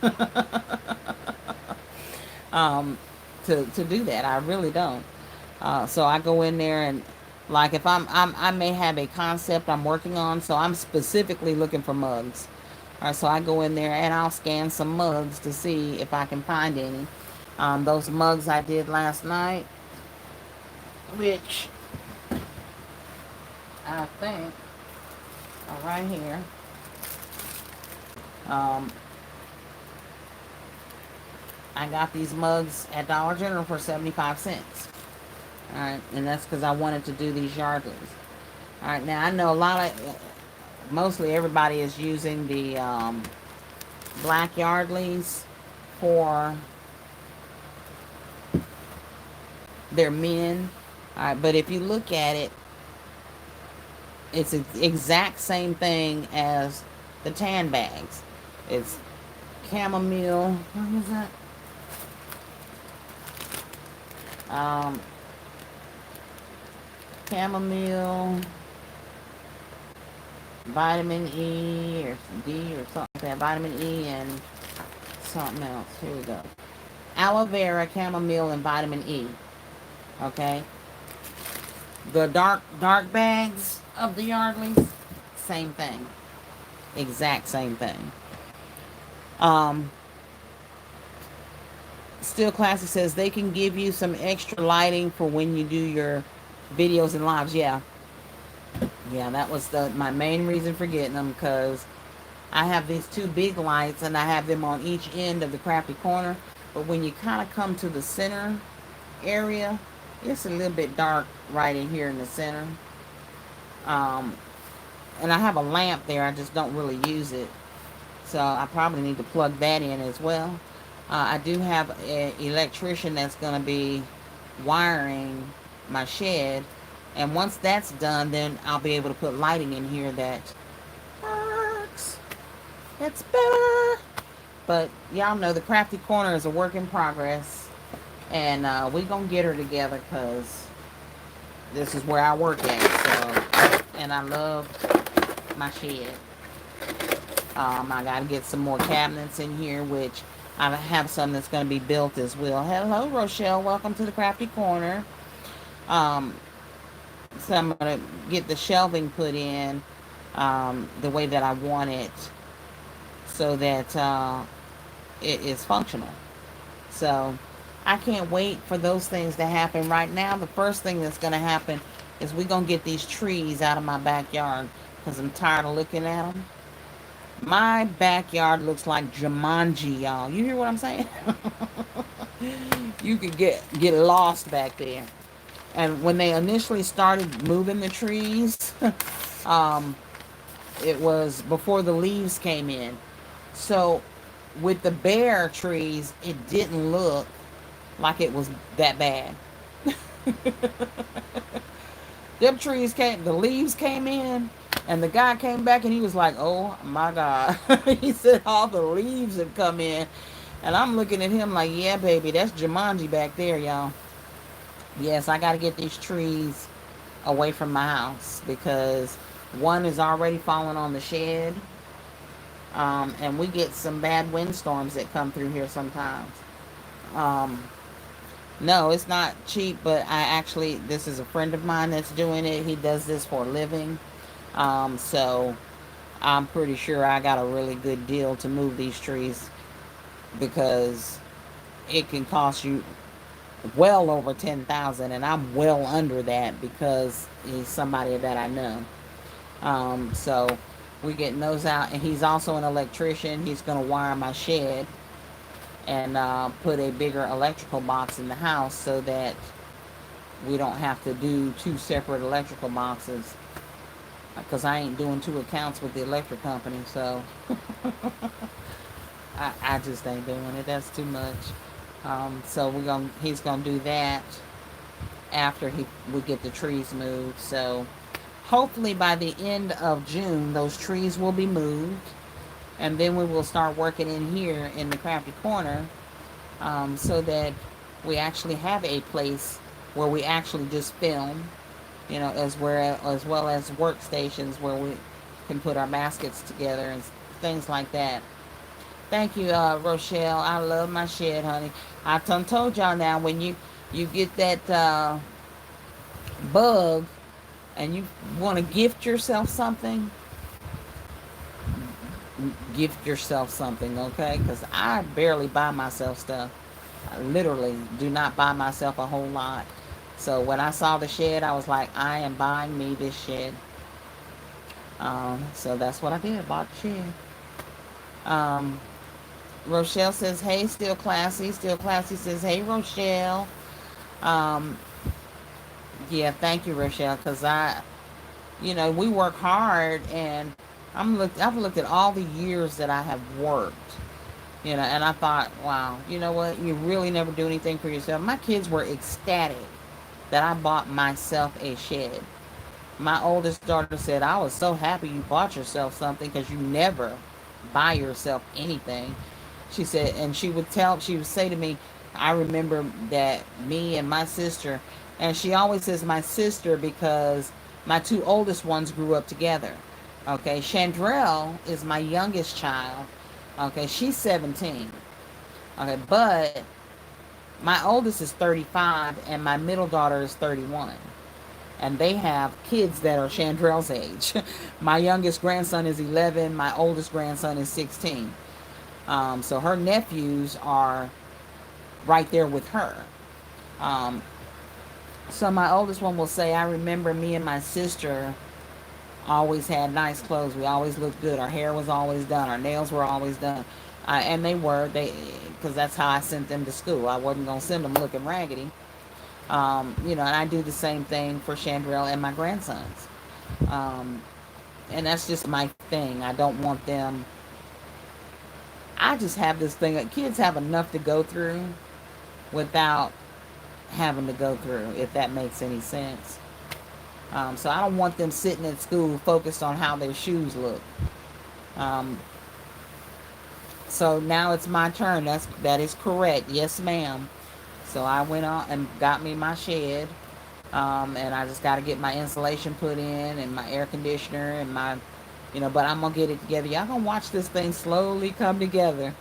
um, to do that. I really don't. So I go in there and, like, if I may have a concept I'm working on, so I'm specifically looking for mugs. All right, so I go in there and I'll scan some mugs to see if I can find any. Those mugs I did last night, which I think are right here. I got these mugs at Dollar General for 75 cents. Alright, and that's because I wanted to do these yardlies. Alright, now I know mostly everybody is using the black yardlies for their men. Alright, but if you look at it, it's the exact same thing as the tan bags. It's chamomile. What is that? Chamomile, vitamin E or D or something like that. Vitamin E and something else. Here we go. Aloe vera, chamomile, and vitamin E. Okay. The dark bags of the Yardleys, same thing. Exact same thing. Still Classic says they can give you some extra lighting for when you do your videos and lives. Yeah, that was my main reason for getting them, because I have these 2 big lights and I have them on each end of the Krafty Korner, but when you kind of come to the center area, it's a little bit dark right in here in the center. And I have a lamp there, I just don't really use it, so I probably need to plug that in as well. I do have an electrician that's going to be wiring my shed, and once that's done, then I'll be able to put lighting in here that works. It's better. But y'all know the Krafty Korner is a work in progress, and we gonna get her together, because this is where I work at. So, and I love my shed. I gotta get some more cabinets in here, which I have some that's going to be built as well. Hello, Rochelle. Welcome to the Krafty Korner. So I'm going to get the shelving put in the way that I want it, so that it is functional. So I can't wait for those things to happen. Right now, the first thing that's going to happen is we're going to get these trees out of my backyard, because I'm tired of looking at them. My backyard looks like Jumanji, y'all. You hear what I'm saying? You could get lost back there. And when they initially started moving the trees, it was before the leaves came in. So with the bare trees, it didn't look like it was that bad. Them trees came, the leaves came in, and the guy came back and he was like, "Oh my God!" He said all the leaves have come in, and I'm looking at him like, "Yeah, baby, that's Jumanji back there, y'all." Yes, I got to get these trees away from my house because one is already falling on the shed, and we get some bad windstorms that come through here sometimes. Um, no, it's not cheap, but I actually, this is a friend of mine that's doing it. He does this for a living. So I'm pretty sure I got a really good deal to move these trees because it can cost you well over 10,000, and I'm well under that because he's somebody that I know. So we're getting those out, and he's also an electrician. He's going to wire my shed and put a bigger electrical box in the house so that we don't have to do two separate electrical boxes because I ain't doing two accounts with the electric company. So I just ain't doing it. That's too much. So he's gonna do that after we get the trees moved. So hopefully by the end of June those trees will be moved, and then we will start working in here in the Krafty Korner, so that we actually have a place where we actually just film, as well as workstations where we can put our baskets together and things like that. Thank you, Rochelle. I love my shed, honey. I done told y'all now, when you get that bug and you want to gift yourself something, gift yourself something, okay? Because I barely buy myself stuff. I literally do not buy myself a whole lot. So when I saw the shed, I was like, I am buying me this shed. So that's what I did. I bought the shed. Rochelle says, hey, still classy. Still classy says, hey, Rochelle. Um, yeah, thank you, Rochelle, because we work hard, and I've looked at all the years that I have worked, and I thought, wow, you know what? You really never do anything for yourself. My kids were ecstatic that I bought myself a shed. My oldest daughter said, I was so happy you bought yourself something because you never buy yourself anything. She said, and she would say to me, I remember that me and my sister, and she always says my sister because my two oldest ones grew up together. Okay, Chandrell is my youngest child. Okay, she's 17. Okay, but my oldest is 35 and my middle daughter is 31. And they have kids that are Chandrell's age. My youngest grandson is 11. My oldest grandson is 16. So her nephews are right there with her. Um, so my oldest one will say, I remember me and my sister always had nice clothes. We always looked good. Our hair was always done. Our nails were always done. And because that's how I sent them to school. I wasn't going to send them looking raggedy. And I do the same thing for Chandrell and my grandsons. And that's just my thing. I don't want them. I just have this thing that kids have enough to go through without having to go through, if that makes any sense. So I don't want them sitting at school focused on how their shoes look. So now it's my turn. That is correct. Yes, ma'am. So I went on and got me my shed. And I just got to get my insulation put in and my air conditioner and but I'm going to get it together. Y'all going to watch this thing slowly come together.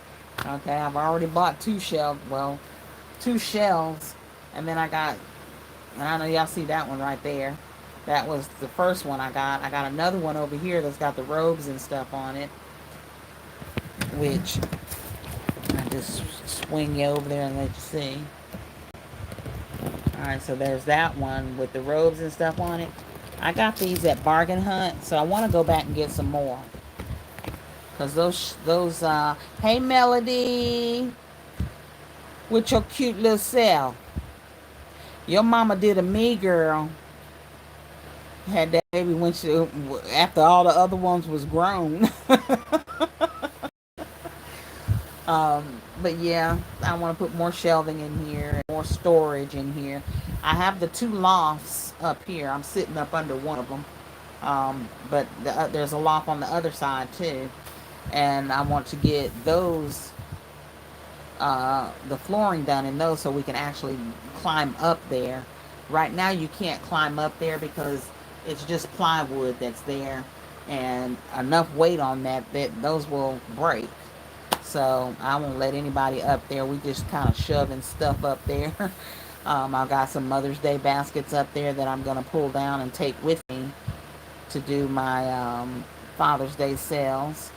Okay, I've already bought two shelves. And then and I know y'all see that one right there. That was the first one I got. I got another one over here that's got the robes and stuff on it, which I just swing you over there and let you see. Alright, so there's that one with the robes and stuff on it. I got these at Bargain Hunt, so I want to go back and get some more. Because hey Melody, with your cute little self. Your mama did a me, girl. Had that baby after all the other ones was grown. But yeah, I want to put more shelving in here, more storage in here. I have the two lofts up here. I'm sitting up under one of them. But there's a loft on the other side too. And I want to get those, the flooring done in those so we can actually climb up there. Right now you can't climb up there because it's just plywood that's there, and enough weight on that those will break. So I won't let anybody up there. We just kind of shoving stuff up there. I've got some Mother's Day baskets up there that I'm going to pull down and take with me to do my Father's Day sales.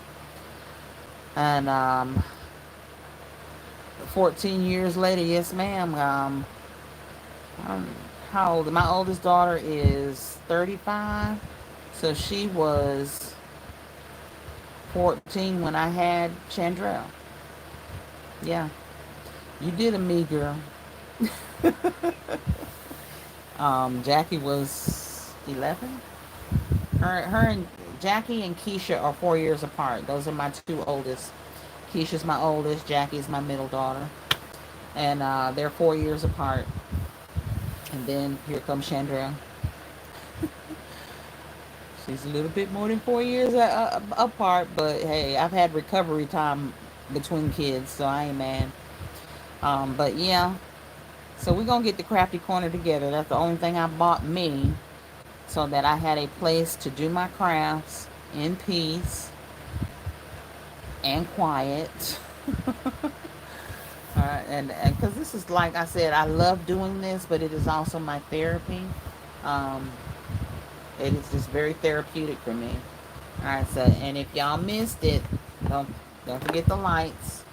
And 14 years later, yes ma'am, how old? My oldest daughter is 35. So she was 14 when I had Chandrell. Yeah, you did a me, girl. Jackie was 11. Her and Jackie and Keisha are 4 years apart. Those are my two oldest. Keisha's my oldest. Jackie's my middle daughter, and they're 4 years apart. And then here comes Chandra. She's a little bit more than 4 years apart, but hey, I've had recovery time between kids, so I ain't mad. But yeah, so we're gonna get the Krafty Korner together. That's the only thing I bought me, so that I had a place to do my crafts in peace and quiet. And because this is, like I said, I love doing this, but it is also my therapy. Um, it is just very therapeutic for me. All right, so, and if y'all missed it, don't don't forget the lights.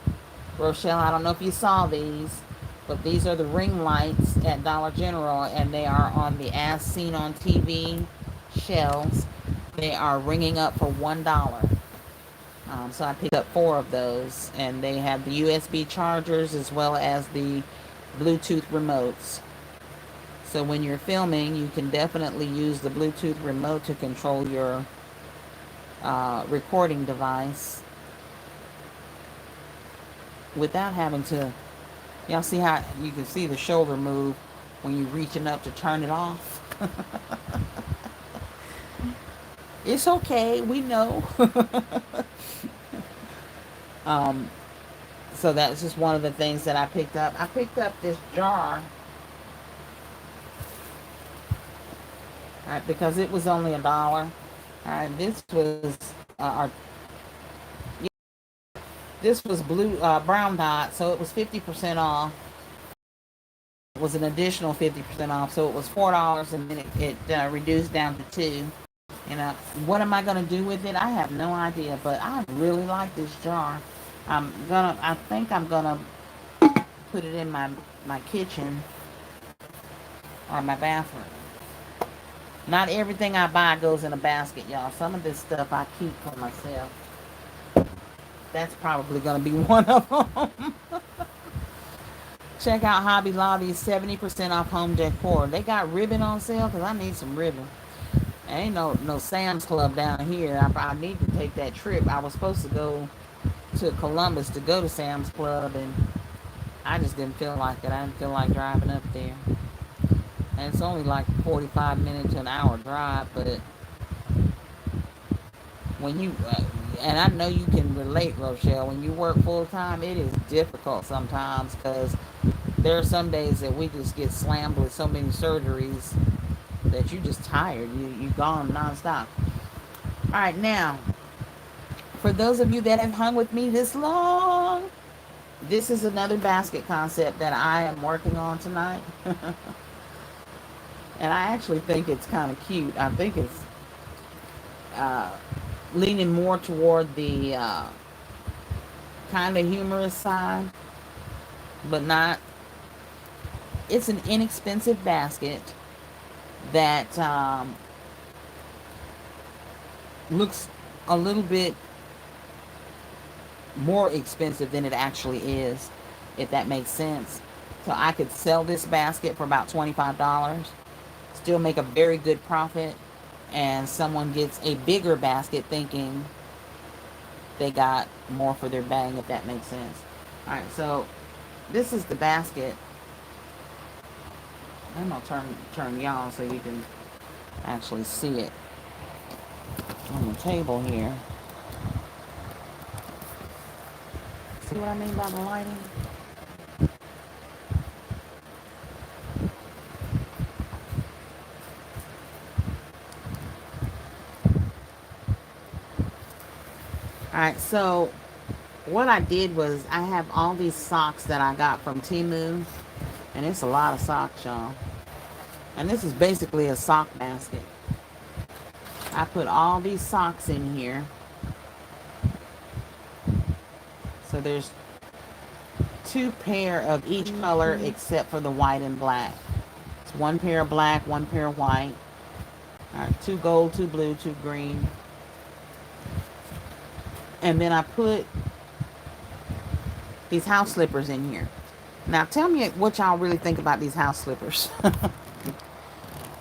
Rochelle, I don't know if you saw these, but these are the ring lights at Dollar General, and they are on the As Seen on TV shelves. They are ringing up for $1. So I picked up four of those, and they have the USB chargers as well as the Bluetooth remotes. So when you're filming, you can definitely use the Bluetooth remote to control your recording device without having to. Y'all see how you can see the shoulder move when you're reaching up to turn it off? It's okay, we know. um, so that's just one of the things that I picked up. I picked up this jar, right, because it was only $1. This was our this was blue brown dot, so it was 50% off. It was an additional 50% off, so it was $4, and then it reduced down to 2. You know, what am I gonna do with it? I have no idea, but I really like this jar. I think I'm gonna put it in my kitchen or my bathroom. Not everything I buy goes in a basket, y'all. Some of this stuff I keep for myself. That's probably gonna be one of them. Check out Hobby Lobby's 70% off home decor. They got ribbon on sale because I need some ribbon. Ain't no Sam's Club down here. I need to take that trip. I was supposed to go to Columbus to go to Sam's Club, and I just didn't feel like it. I didn't feel like driving up there. And it's only like 45 minutes to an hour drive, but when you, and I know you can relate, Rochelle, when you work full time, it is difficult sometimes because there are some days that we just get slammed with so many surgeries that you just tired. You gone nonstop. All right, now, for those of you that have hung with me this long, this is another basket concept that I am working on tonight. And I actually think it's kind of cute. I think it's uh, leaning more toward the kind of humorous side, but not. It's an inexpensive basket that looks a little bit more expensive than it actually is, if that makes sense. So I could sell this basket for about $25, still make a very good profit, and someone gets a bigger basket thinking they got more for their bang, if that makes sense. All right, so this is the basket. I'm gonna turn y'all so you can actually see it on the table here. See what I mean by the lighting? All right, so what I did was I have all these socks that I got from Temu, and it's a lot of socks, y'all. And this is basically a sock basket. I put all these socks in here. So there's 2 pair of each color except for the white and black. It's 1 pair of black, 1 pair of white. All right, 2 gold, 2 blue, 2 green. And then I put these house slippers in here. Now tell me what y'all really think about these house slippers.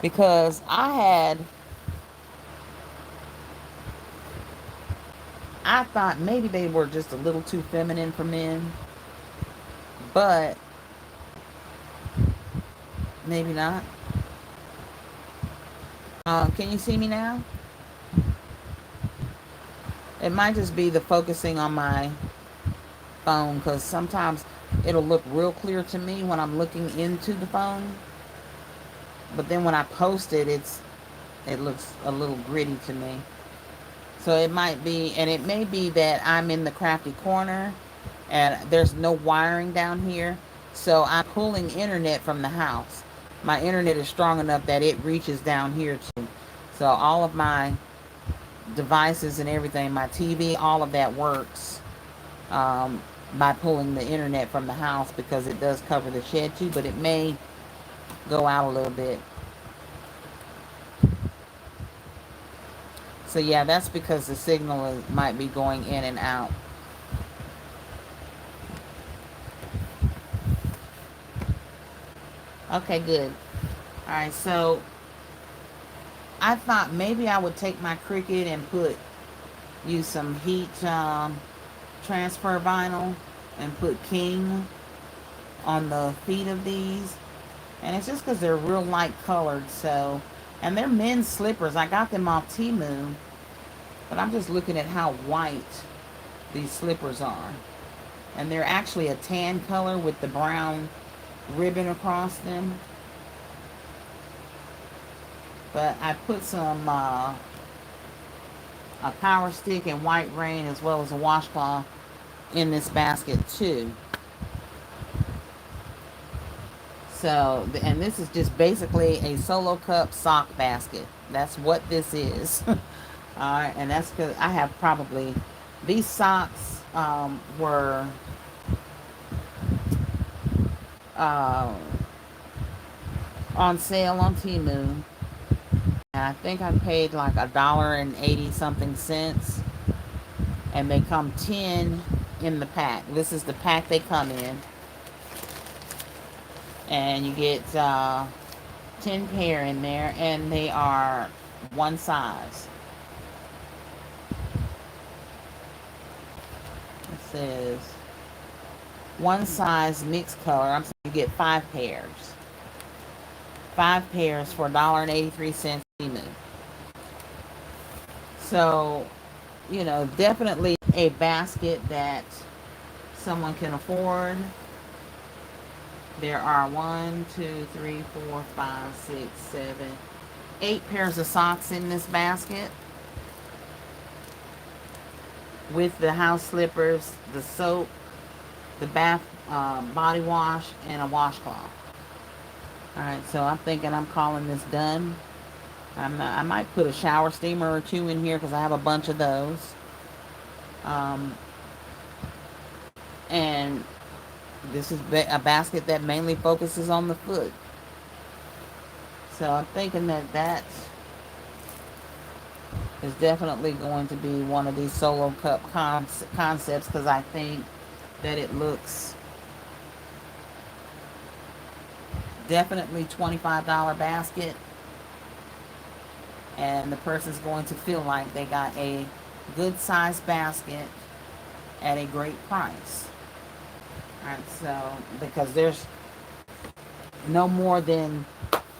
Because I thought maybe they were just a little too feminine for men. But maybe not. Can you see me now? It might just be the focusing on my phone, because sometimes it'll look real clear to me when I'm looking into the phone. But then when I post it, it looks a little gritty to me. So it might be, and it may be that I'm in the Krafty Korner and there's no wiring down here. So I'm pulling internet from the house. My internet is strong enough that it reaches down here too. So all of my devices and everything, my TV, all of that works by pulling the internet from the house, because it does cover the shed too, but it may go out a little bit. So yeah, that's because the signal might be going in and out. Okay, good. All right, so I thought maybe I would take my Cricut and use some heat transfer vinyl and put King on the feet of these. And it's just because they're real light colored, so, and they're men's slippers. I got them off Temu, but I'm just looking at how white these slippers are. And they're actually a tan color with the brown ribbon across them. But I put some a power stick and white rain, as well as a washcloth, in this basket too. So, and this is just basically a solo cup sock basket. That's what this is. Alright, and that's because I have probably, these socks were on sale on Temu. And I think I paid like $1.80 something cents. And they come 10 in the pack. This is the pack they come in. And you get 10 pair in there, and they are one size. It says one size mixed color. I'm saying you get 5 pairs. 5 pairs for $1.83. So, you know, definitely a basket that someone can afford. There are 1, 2, 3, 4, 5, 6, 7, 8 pairs of socks in this basket, with the house slippers, the soap, the bath body wash, and a washcloth. Alright, so I'm thinking I'm calling this done. I might put a shower steamer or 2 in here, because I have a bunch of those. And this is a basket that mainly focuses on the foot. So I'm thinking that is definitely going to be one of these solo cup concepts, because I think that it looks definitely $25 basket. And the person's going to feel like they got a good size basket at a great price. Alright, so because there's no more than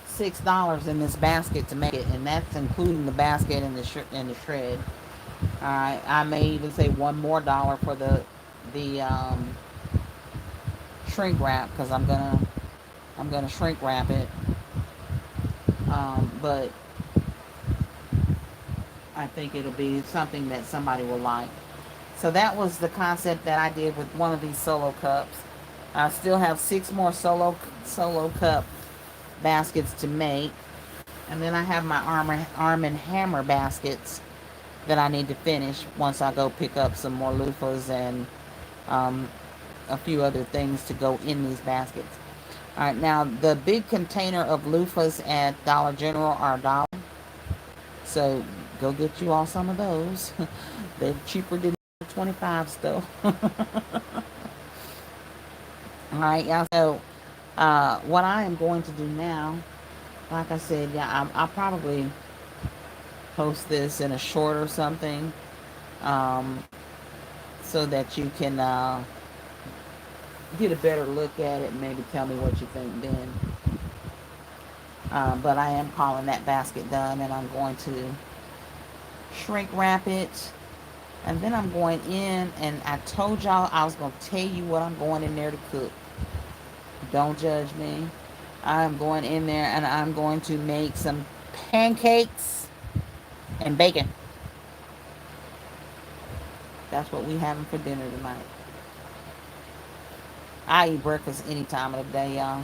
$6 in this basket to make it, and that's including the basket and the shred. Alright, I may even say one more dollar for the shrink wrap, because I'm gonna shrink wrap it. But I think it'll be something that somebody will like. So that was the concept that I did with one of these solo cups. I still have 6 more solo cup baskets to make. And then I have my arm and hammer baskets that I need to finish once I go pick up some more loofahs and um, a few other things to go in these baskets. All right, now the big container of loofahs at Dollar General are $1. So go get you all some of those. They're cheaper than 25 still. All right, yeah. So what I am going to do now, like I said, yeah, I'll probably post this in a short or something, um, so that you can get a better look at it and maybe tell me what you think then. But I am calling that basket done, and I'm going to shrink wrap it. And then I'm going in, and I told y'all I was going to tell you what I'm going in there to cook. Don't judge me. I'm going in there, and I'm going to make some pancakes and bacon. That's what we having for dinner tonight. I eat breakfast any time of the day, y'all.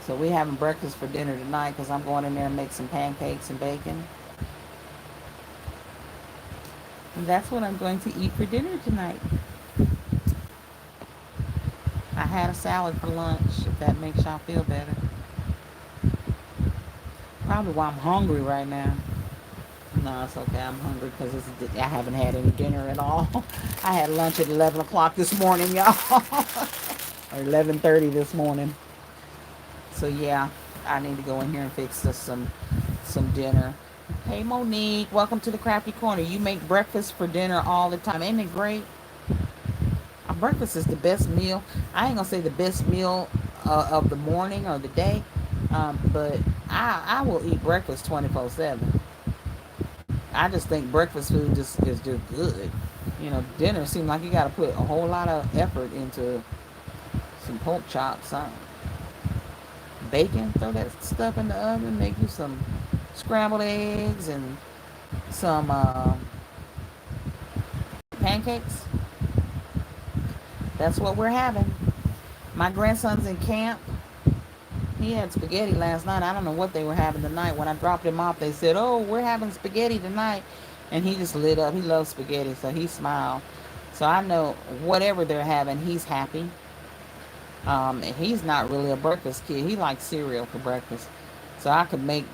So we having breakfast for dinner tonight because I'm going in there and make some pancakes and bacon. And that's what I'm going to eat for dinner tonight. I had a salad for lunch, if that makes y'all feel better. Probably why I'm hungry right now. No, it's okay. I'm hungry because I haven't had any dinner at all. I had lunch at 11 o'clock this morning, y'all. Or 11:30 this morning. So yeah, I need to go in here and fix some dinner. Hey Monique, welcome to the Krafty Korner. You make breakfast for dinner all the time. Ain't it great? Breakfast is the best meal. I ain't gonna say the best meal of the morning or the day, but I will eat breakfast 24/7. I just think breakfast food just is just good. Dinner seems like you got to put a whole lot of effort into some pork chops, bacon. Throw that stuff in the oven. Make you some scrambled eggs and some pancakes. That's what we're having. My grandson's in camp. He had spaghetti last night. I don't know what they were having tonight. When I dropped him off, they said, "Oh, we're having spaghetti tonight." And he just lit up. He loves spaghetti, so he smiled. So I know whatever they're having, he's happy. And he's not really a breakfast kid. He likes cereal for breakfast. So I could make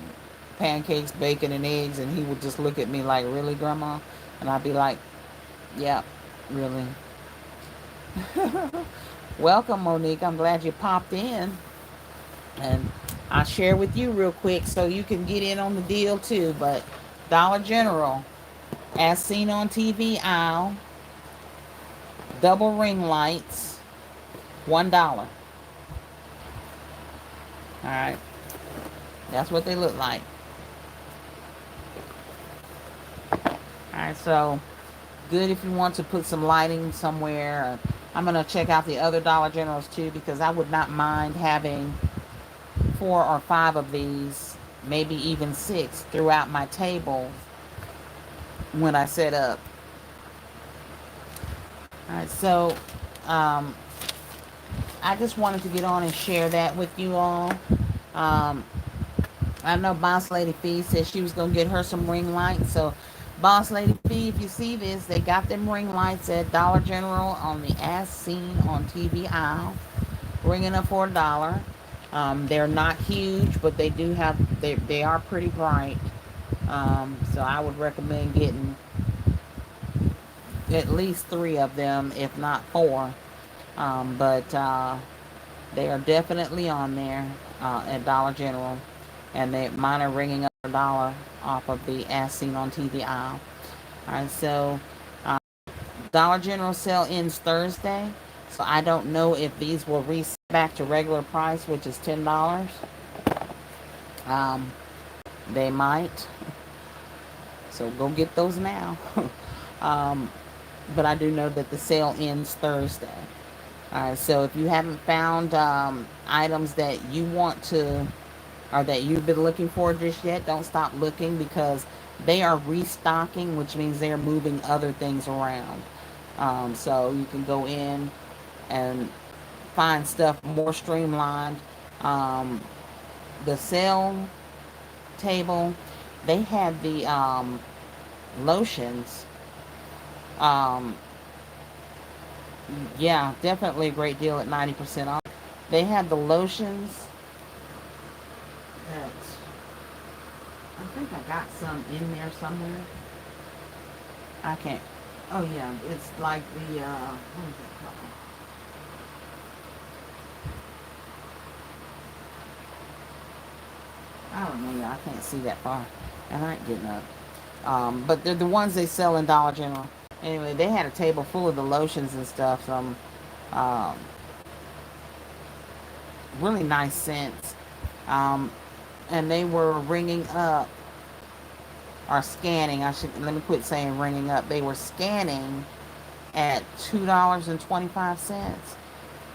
pancakes, bacon, and eggs, and he would just look at me like, "Really, Grandma?" And I'd be like, "Yeah, really." Welcome, Monique. I'm glad you popped in. And I'll share with you real quick so you can get in on the deal too. But Dollar General, as seen on TV aisle, double ring lights, $1. Alright. That's what they look like. Alright, so good if you want to put some lighting somewhere. I'm going to check out the other Dollar Generals too, because I would not mind having 4 or 5 of these, maybe even 6, throughout my table when I set up. Alright, so I just wanted to get on and share that with you all. I know Boss Lady Fee said she was going to get her some ring lights. So Boss Lady Fee, if you see this, they got them ring lights at Dollar General on the As Seen on TV aisle, ringing up for $1. They're not huge, but they are pretty bright. So I would recommend getting at least 3 of them, if not 4. But they are definitely on there at Dollar General, and mine are ringing up $1 off of the As Seen on TV aisle. All right, so Dollar General sale ends Thursday, so I don't know if these will reset back to regular price, which is $10. Um, they might, so go get those now. um, but I do know that the sale ends Thursday. All right, so if you haven't found items that you want to or that you've been looking for just yet, don't stop looking because they are restocking, which means they're moving other things around. So you can go in and find stuff more streamlined. Um, the sale table, they had the lotions. Um, yeah, definitely a great deal at 90% off. They had the lotions that I think I got some in there somewhere. I can't. Oh yeah, it's like the what is it called? I don't know. I can't see that far, and I ain't getting up. But they're the ones they sell in Dollar General. Anyway, they had a table full of the lotions and stuff. Some um, really nice scents, um, and they were ringing up or scanning. I should let me quit saying ringing up. They were scanning at $2.25,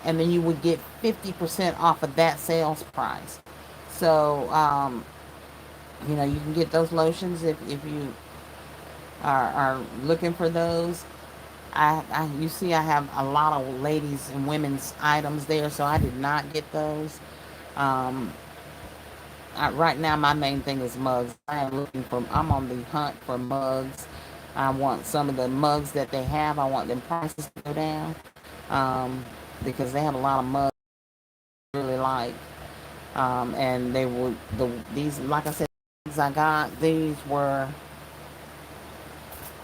and then you would get 50% off of that sales price. So you can get those lotions if you are looking for those. You see I have a lot of ladies and women's items there, so I did not get those. Um, right now my main thing is mugs. I'm on the hunt for mugs. I want some of the mugs that they have. I want them prices to go down because they have a lot of mugs I really like. And they were these, like I said, these I got. These were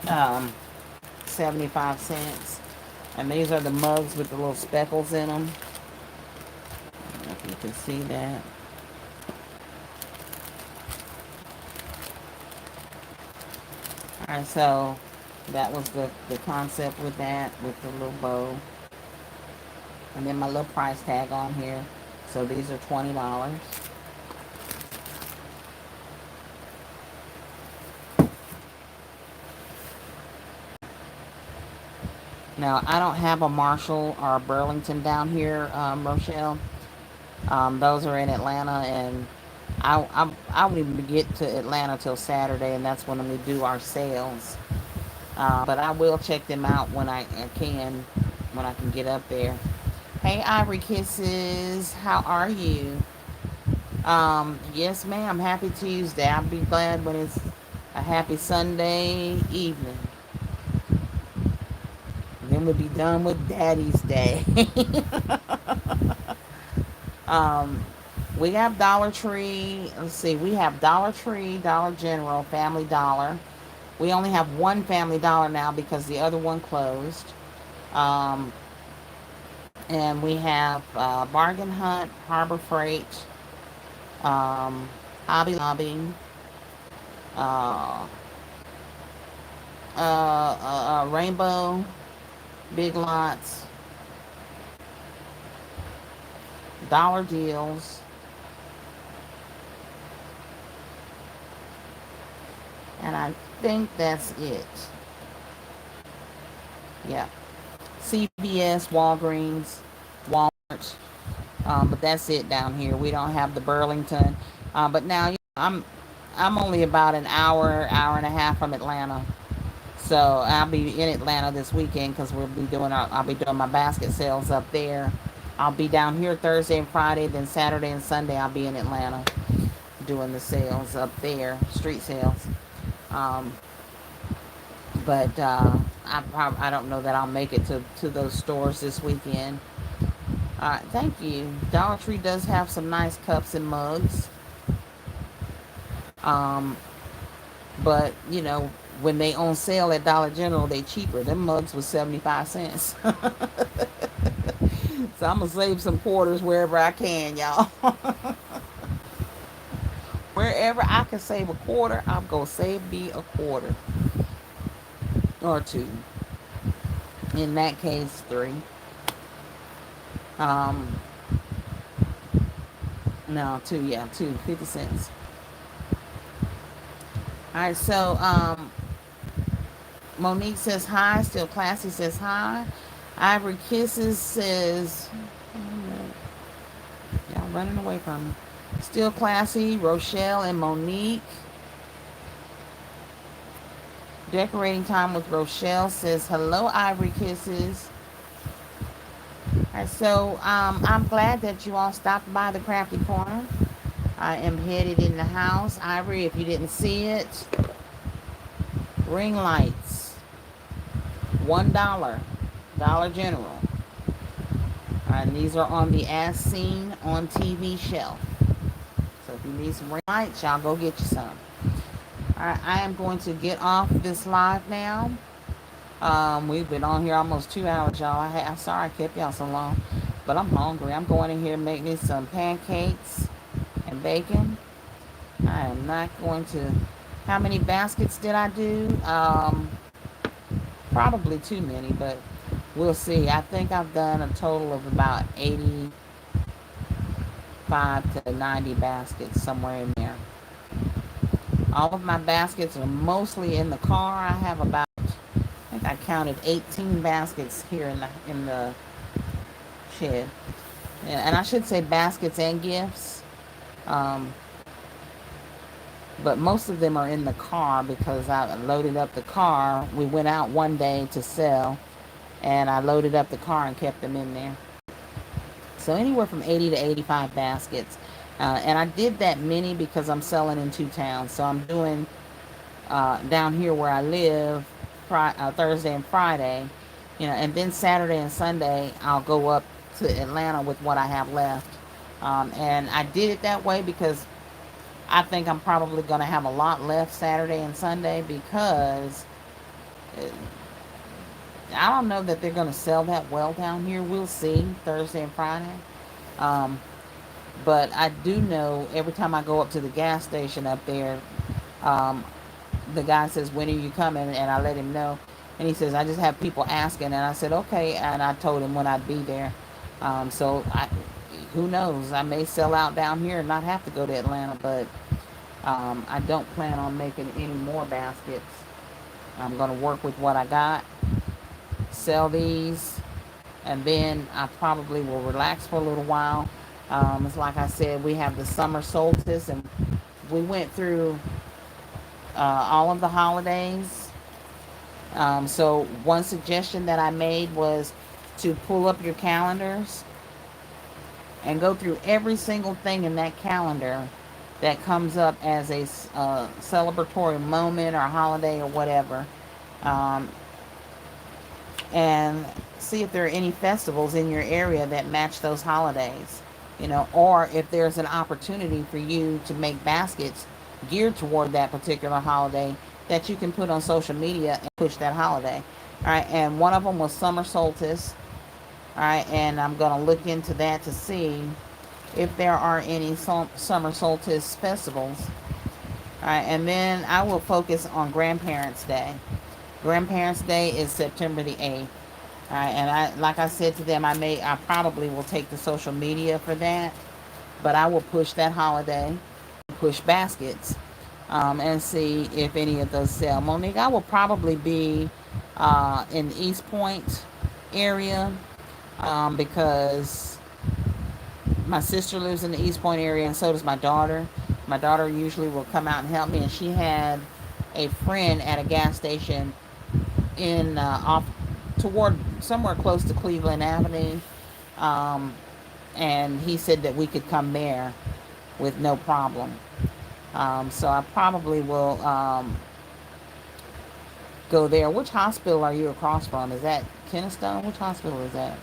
um, 75 cents, and these are the mugs with the little speckles in them. I don't know if you can see that. All right, so that was the concept with that, with the little bow, and then my little price tag on here. So these are $20. Now I don't have a Marshall or a Burlington down here, Rochelle. Those are in Atlanta, and I won't even get to Atlanta till Saturday, and that's when we do our sales. But I will check them out when I can get up there. Hey, Ivory Kisses, how are you? Yes, ma'am. Happy Tuesday. I'll be glad when it's a happy Sunday evening. Then we'll be done with Daddy's Day. um, we have Dollar Tree. Let's see. We have Dollar Tree, Dollar General, Family Dollar. We only have one Family Dollar now because the other one closed. Um, and we have Bargain Hunt, Harbor Freight, um, Hobby Lobby, uh, Rainbow, Big Lots, Dollar Deals, and I think that's it. Yeah. CVS, Walgreens, Walmart, but that's it down here. We don't have the Burlington. But now I'm only about an hour and a half from Atlanta. So I'll be in Atlanta this weekend because I'll be doing my basket sales up there. I'll be down here Thursday and Friday, then Saturday and Sunday I'll be in Atlanta doing the sales up there, street sales. Um, but I don't know that I'll make it to those stores this weekend. Thank you. Dollar Tree does have some nice cups and mugs. Um, but when they on sale at Dollar General, they cheaper. Them mugs was 75 cents. So I'm gonna save some quarters wherever I can, y'all. Wherever I can save a quarter, I'm gonna save me a quarter or two. In that case, 3. Um, no, 2. Yeah, 2. 50 cents. All right. So Monique says hi. Still Classy says hi. Ivory Kisses says, y'all running away from me. Still Classy, Rochelle and Monique. Decorating Time with Rochelle says hello, Ivory Kisses. All right, so I'm glad that you all stopped by the Crafty Corner. I am headed in the house. Ivory, if you didn't see it, ring lights, $1, Dollar General. And these are on the As Seen on TV shelf. So if you need some ring lights, y'all go get you some. Alright, I am going to get off this live now. We've been on here almost 2 hours, y'all. I'm sorry I kept y'all so long, but I'm hungry. I'm going in here and make me some pancakes and bacon. I am not going to... How many baskets did I do? Probably too many, but we'll see. I think I've done a total of about 85 to 90 baskets, somewhere in there. All of my baskets are mostly in the car. I have about, I think I counted 18 baskets here in the shed. And I should say baskets and gifts. But most of them are in the car because I loaded up the car. We went out one day to sell, and I loaded up the car and kept them in there. So anywhere from 80 to 85 baskets. And I did that many because I'm selling in 2 towns. So I'm doing down here where I live Thursday and Friday, and then Saturday and Sunday I'll go up to Atlanta with what I have left. And I did it that way because I think I'm probably going to have a lot left Saturday and Sunday because I don't know that they're going to sell that well down here. We'll see Thursday and Friday. But I do know every time I go up to the gas station up there, the guy says, when are you coming? And I let him know. And he says, I just have people asking. And I said, okay. And I told him when I'd be there. Who knows? I may sell out down here and not have to go to Atlanta. But I don't plan on making any more baskets. I'm going to work with what I got, sell these, and then I probably will relax for a little while. It's like I said, we have the summer solstice, and we went through all of the holidays. So one suggestion that I made was to pull up your calendars and go through every single thing in that calendar that comes up as a celebratory moment or holiday or whatever, and see if there are any festivals in your area that match those holidays, or if there's an opportunity for you to make baskets geared toward that particular holiday that you can put on social media and push that holiday. All right, and one of them was summer solstice. All right, and I'm going to look into that to see if there are any summer solstice festivals. All right, and then I will focus on Grandparents' Day. Grandparents' Day is September the 8th. All right, and like I said to them, I probably will take the social media for that, but I will push that holiday, push baskets, and see if any of those sell. Monique, I will probably be in the East Point area because my sister lives in the East Point area, and so does my daughter. My daughter usually will come out and help me, and she had a friend at a gas station in off toward somewhere close to Cleveland Avenue, and he said that we could come there with no problem. So I probably will go there. Which hospital are you across from? Is that Kennestone? Which hospital is that?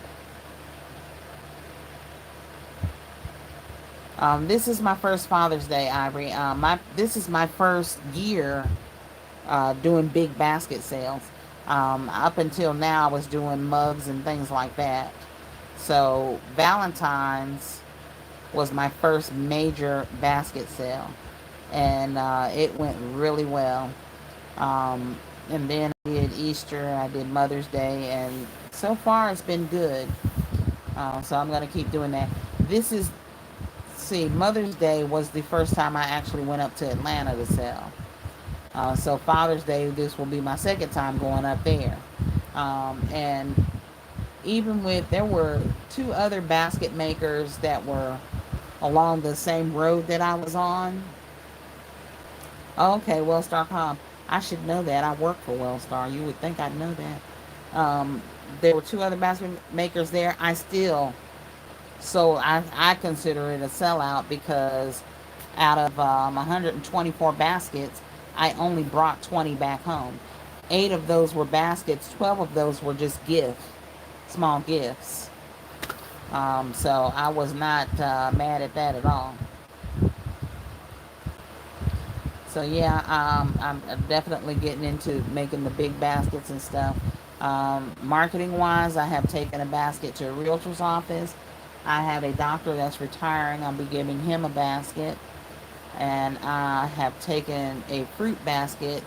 This is my first Father's Day, Ivory. This is my first year doing big basket sales. Up until now, I was doing mugs and things like that. So Valentine's was my first major basket sale, and it went really well. And then I did Easter, I did Mother's Day, and so far it's been good. So I'm going to keep doing that. This is, see, Mother's Day was the first time I actually went up to Atlanta to sell. So Father's Day, this will be my second time going up there. And even with, there were two other basket makers that were along the same road that I was on. Okay, Wellstar.com. I should know that. I work for Wellstar. You would think I'd know that. There were two other basket makers there. I consider it a sellout because out of 124 baskets, I only brought 20 back home. 8 of those were baskets. 12 of those were just gifts, small gifts. So I was not mad at that at all. So yeah, I'm definitely getting into making the big baskets and stuff. Marketing wise, I have taken a basket to a realtor's office. I have a doctor that's retiring. I'll be giving him a basket. And I have taken a fruit basket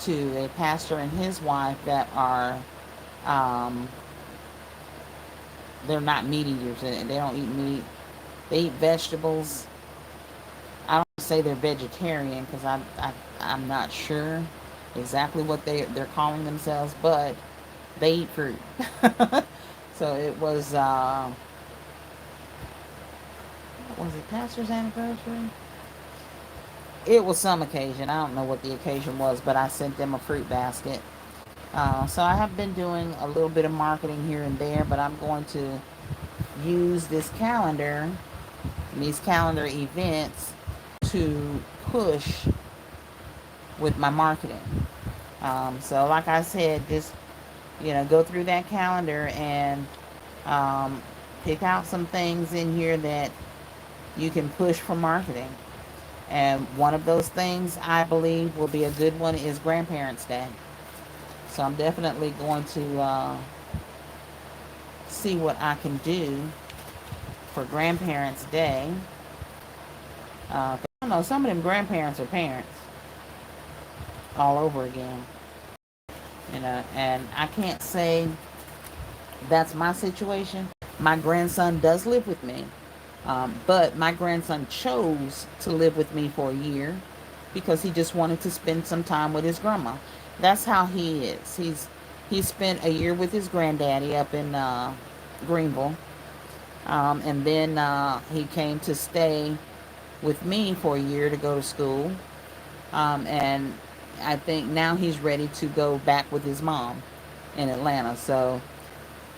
to a pastor and his wife that are, um, they're not meat eaters. They don't eat meat. They eat vegetables. I don't say they're vegetarian because I'm not sure exactly what they're calling themselves, but they eat fruit. So it was it pastor's anniversary? It was some occasion. I don't know what the occasion was, but I sent them a fruit basket. So I have been doing a little bit of marketing here and there, but I'm going to use this calendar, these calendar events, to push with my marketing. So like I said, just, go through that calendar and um, pick out some things in here that you can push for marketing. And one of those things I believe will be a good one is Grandparents' Day. So I'm definitely going to see what I can do for Grandparents' Day. I don't know, some of them grandparents are parents all over again. And I can't say that's my situation. My grandson does live with me. But my grandson chose to live with me for a year because he just wanted to spend some time with his grandma. That's how he is. He spent a year with his granddaddy up in Greenville, and then he came to stay with me for a year to go to school. And I think now he's ready to go back with his mom in Atlanta. So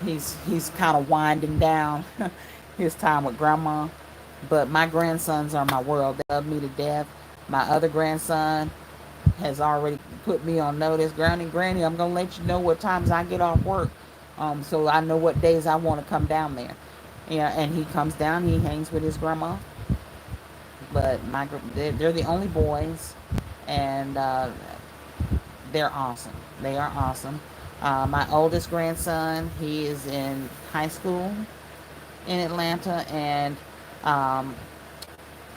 he's kind of winding down his time with grandma. But my grandsons are my world. They love me to death. My other grandson has already put me on notice. Granny, I'm gonna let you know what times I get off work, so I know what days I want to come down there. Yeah, and he comes down. He hangs with his grandma. But they're the only boys, and they're awesome. They are awesome. My oldest grandson, he is in high school in Atlanta, and um,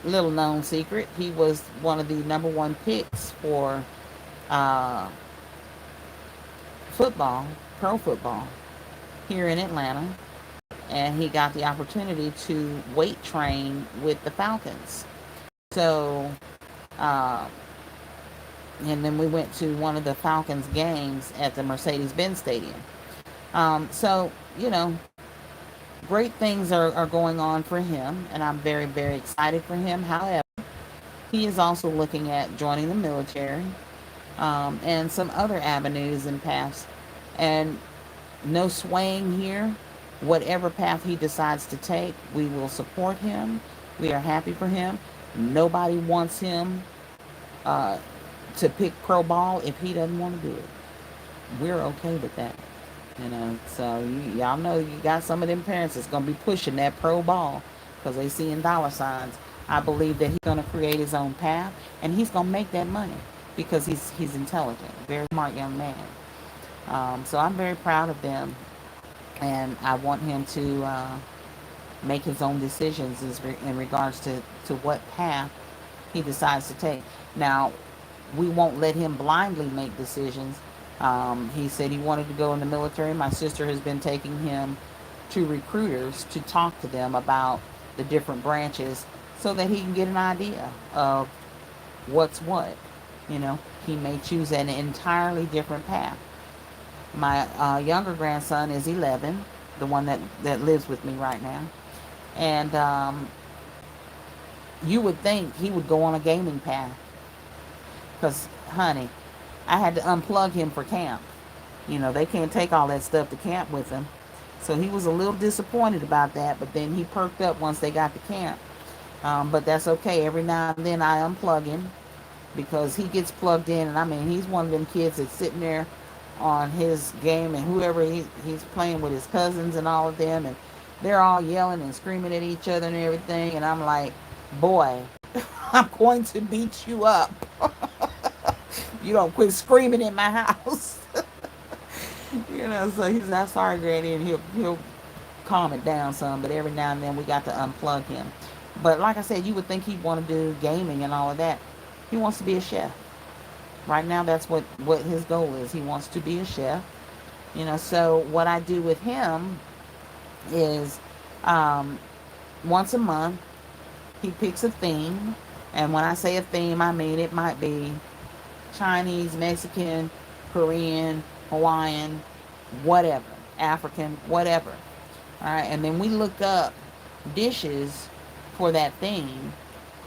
little known secret, he was one of the number one picks for uh, football, pro football, here in Atlanta, and he got the opportunity to weight train with the Falcons. So, uh, and then we went to one of the Falcons games at the Mercedes-Benz Stadium. So, great things are going on for him, and I'm very, very excited for him. However, he is also looking at joining the military, and some other avenues and paths. And no swaying here. Whatever path he decides to take, we will support him. We are happy for him. Nobody wants him uh, to pick pro ball if he doesn't want to do it. We're okay with that. So y'all know you got some of them parents that's going to be pushing that pro ball because they see in dollar signs. I believe that he's going to create his own path, and he's going to make that money because he's intelligent, very smart young man. So I'm very proud of them, and I want him to make his own decisions in regards to what path he decides to take. Now, we won't let him blindly make decisions. He said he wanted to go in the military. My sister has been taking him to recruiters to talk to them about the different branches so that he can get an idea of what's what. You know, he may choose an entirely different path. My younger grandson is 11, the one that lives with me right now. And you would think he would go on a gaming path. Because, honey, I had to unplug him for camp. You know, they can't take all that stuff to camp with them. So he was a little disappointed about that, but then he perked up once they got to camp. But that's okay. Every now and then I unplug him because he gets plugged in. And I mean, he's one of them kids that's sitting there on his game and whoever he's playing with his cousins and all of them. And they're all yelling and screaming at each other and everything. And I'm like, boy, I'm going to beat you up. You don't quit screaming in my house. You know, so he's not sorry, Granny, and he'll calm it down some. But every now and then we got to unplug him. But like I said, you would think he'd want to do gaming and all of that. He wants to be a chef. Right now, that's what his goal is. He wants to be a chef. You know, so what I do with him is um, once a month he picks a theme, and when I say a theme, I mean it might be Chinese, Mexican, Korean, Hawaiian, whatever, African, whatever. All right, and then we look up dishes for that theme,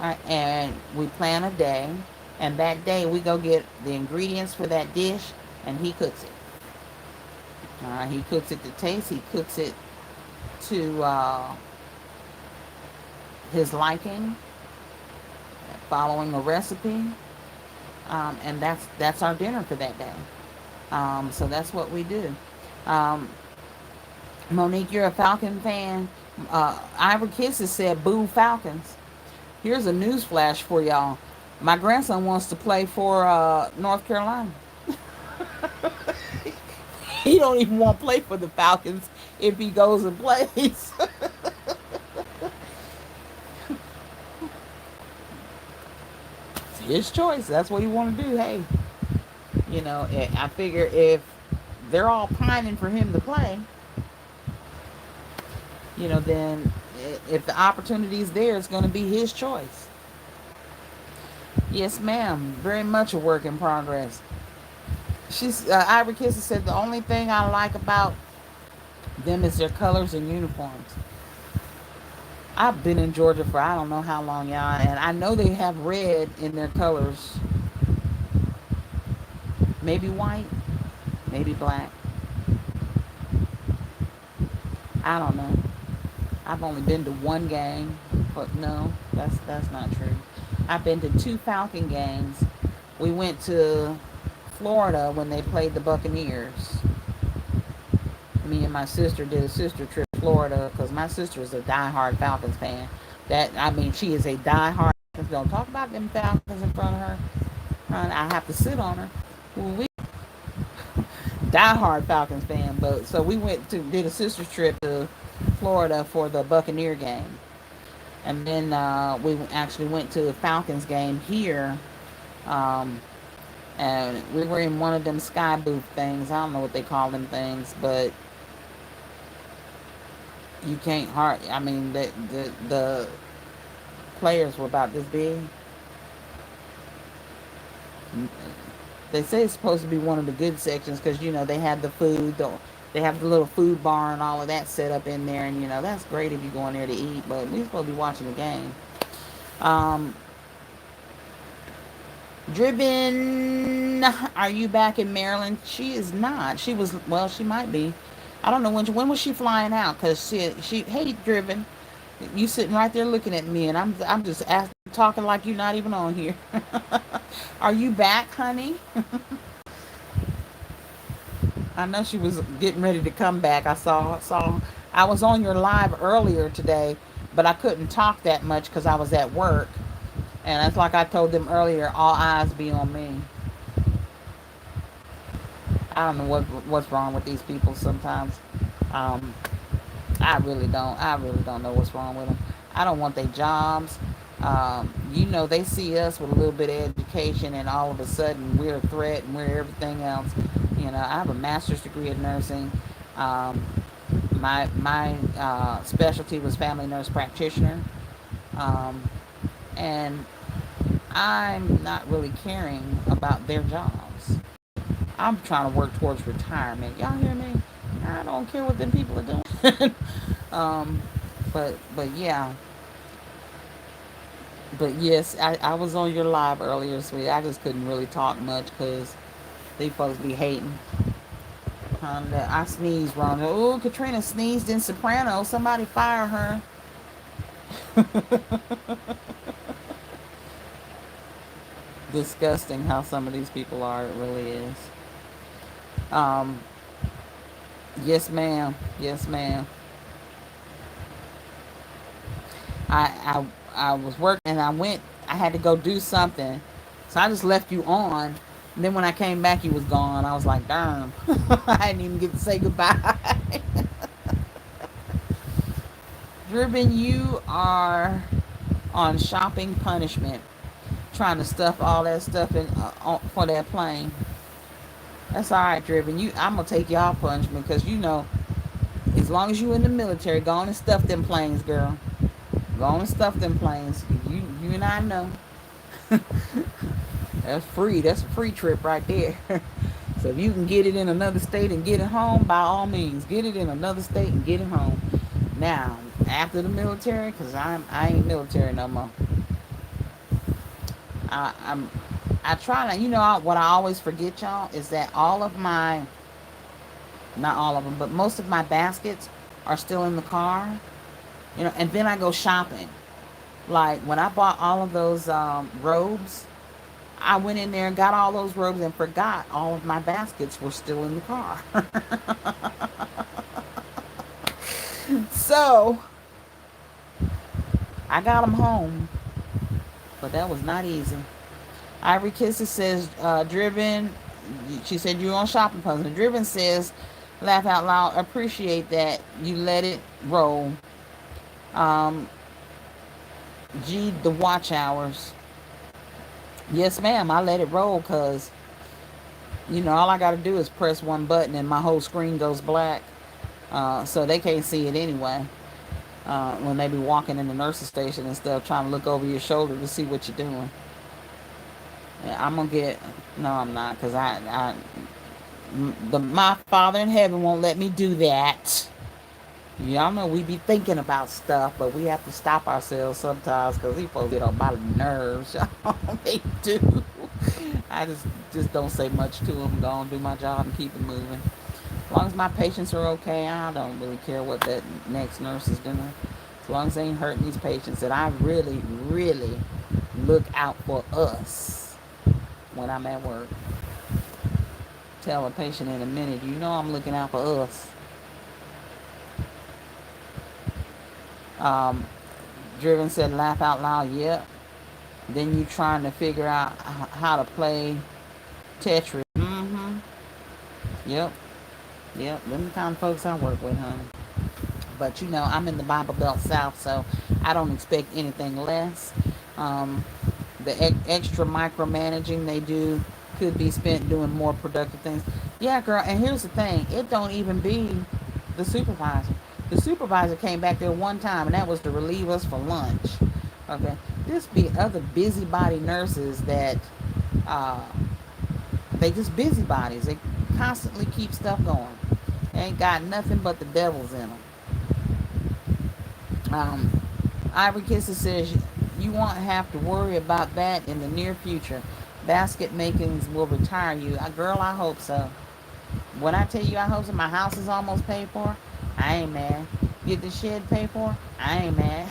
all right, and we plan a day, and that day we go get the ingredients for that dish, and he cooks it. All right, he cooks it to taste. He cooks it to his liking, following a recipe, and that's our dinner for that day. So that's what we do. Um, Monique, you're a Falcon fan. Ivor Kisses said, "Boo Falcons." Here's a news flash for y'all. My grandson wants to play for North Carolina. He don't even want to play for the Falcons if he goes and plays. It's his choice. That's what he want to do. Hey, you know, I figure if they're all pining for him to play, you know, then if the opportunity is there, it's going to be his choice. Yes, ma'am. Very much a work in progress. She's Ivory Kisses said the only thing I like about them is their colors and uniforms. I've been in Georgia for I don't know how long, y'all, and I know they have red in their colors. Maybe white, maybe black. I don't know. I've only been to one game, but no, that's not true. I've been to two Falcon games. We went to Florida when they played the Buccaneers. Me and my sister did a sister trip to Florida because my sister is a diehard Falcons fan. That I mean, she is a diehard. Don't talk about them Falcons in front of her. I have to sit on her. Well, we diehard Falcons fan, but so we went to did a sister trip to Florida for the Buccaneer game, and then we actually went to the Falcons game here. Um, and we were in one of them sky booth things. I don't know what they call them things, but you can't hard. I mean, the players were about this big. They say it's supposed to be one of the good sections because you know they have the food, they have the little food bar and all of that set up in there, and you know that's great if you go in there to eat. But we're supposed to be watching the game. Um, Driven, are you back in Maryland? She is not. She was, well, she might be. I don't know when was she flying out? Cause she hey Driven, you sitting right there looking at me, and I'm just talking like you're not even on here. Are you back, honey? I know she was getting ready to come back. I saw I was on your live earlier today, but I couldn't talk that much because I was at work. And that's like I told them earlier, all eyes be on me. I don't know what's wrong with these people sometimes. Um, I really don't know what's wrong with them. I don't want their jobs. They see us with a little bit of education, and all of a sudden we're a threat and we're everything else. I have a master's degree in nursing. Um, my specialty was family nurse practitioner, um, and I'm not really caring about their jobs. I'm trying to work towards retirement. Y'all hear me? I don't care what them people are doing. um, but yeah, but yes, I was on your live earlier this week. I just couldn't really talk much because they folks be hating. I sneezed wrong. Oh, Katryna sneezed in soprano. Somebody fire her. Disgusting how some of these people are. It really is. Um, yes, ma'am. Yes, ma'am. I was working and I went. I had to go do something, so I just left you on. And then when I came back, you was gone. I was like, darn. I didn't even get to say goodbye. Driven, you are on shopping punishment, trying to stuff all that stuff in for that plane. That's all right, Driven. I'm gonna take y'all punishment because as long as you in the military, go on and stuff them planes, girl. Go on and stuff them planes. You and I know. That's free. That's a free trip right there. So if you can get it in another state and get it home, by all means, get it in another state and get it home. Now, after the military, because I ain't military no more. I'm I try to, what I always forget, y'all, is that all of my, not all of them, but most of my baskets are still in the car, and then I go shopping. Like when I bought all of those robes, I went in there and got all those robes and forgot all of my baskets were still in the car. So I got them home, but that was not easy. Ivory Kisses says, Driven, she said you're on shopping puzzle. Driven says, laugh out loud, appreciate that you let it roll. Um, G, the watch hours. Yes, ma'am, I let it roll because, all I got to do is press one button and my whole screen goes black. So they can't see it anyway. When they be walking in the nurse's station and stuff, trying to look over your shoulder to see what you're doing. Yeah, I'm gonna get. No, I'm not, cause my Father in heaven won't let me do that. Y'all know we be thinking about stuff, but we have to stop ourselves sometimes, cause these folks get on my nerves. They do. I just don't say much to them. Go and do my job and keep it moving. As long as my patients are okay, I don't really care what that next nurse is doing. As long as they ain't hurting these patients, and I really, really look out for us when I'm at work. Tell a patient in a minute, I'm looking out for us. Um, Driven said, laugh out loud, yep. Then you trying to figure out how to play Tetris. Mm-hmm. Yep. Yep. Them the kind of folks I work with, honey. But I'm in the Bible Belt South, so I don't expect anything less. Um, the extra micromanaging they do could be spent doing more productive things. Yeah, girl, and here's the thing. It don't even be the supervisor. The supervisor came back there one time, and that was to relieve us for lunch. Okay? This be other busybody nurses that, uh, they just busybodies. They constantly keep stuff going. They ain't got nothing but the devils in them. Ivory Kisses says you won't have to worry about that in the near future. Basket makings will retire you. Girl, I hope so. When I tell you I hope so, my house is almost paid for, I ain't mad. Get the shed paid for, I ain't mad.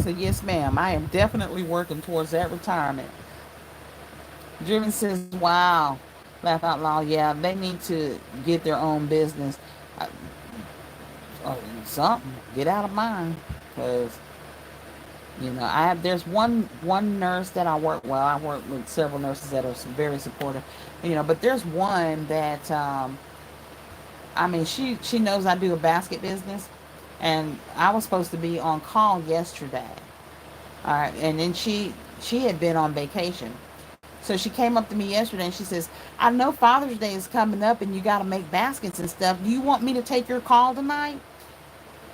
So yes, ma'am, I am definitely working towards that retirement. Driven says, wow. Laugh out loud. Yeah, they need to get their own business. Uh, Something. Get out of mine. Because there's one nurse that I work, well, I work with several nurses that are very supportive, but there's one that, she knows I do a basket business, and I was supposed to be on call yesterday, All right, and then she had been on vacation. So she came up to me yesterday and she says, I know Father's Day is coming up and you got to make baskets and stuff. Do you want me to take your call tonight?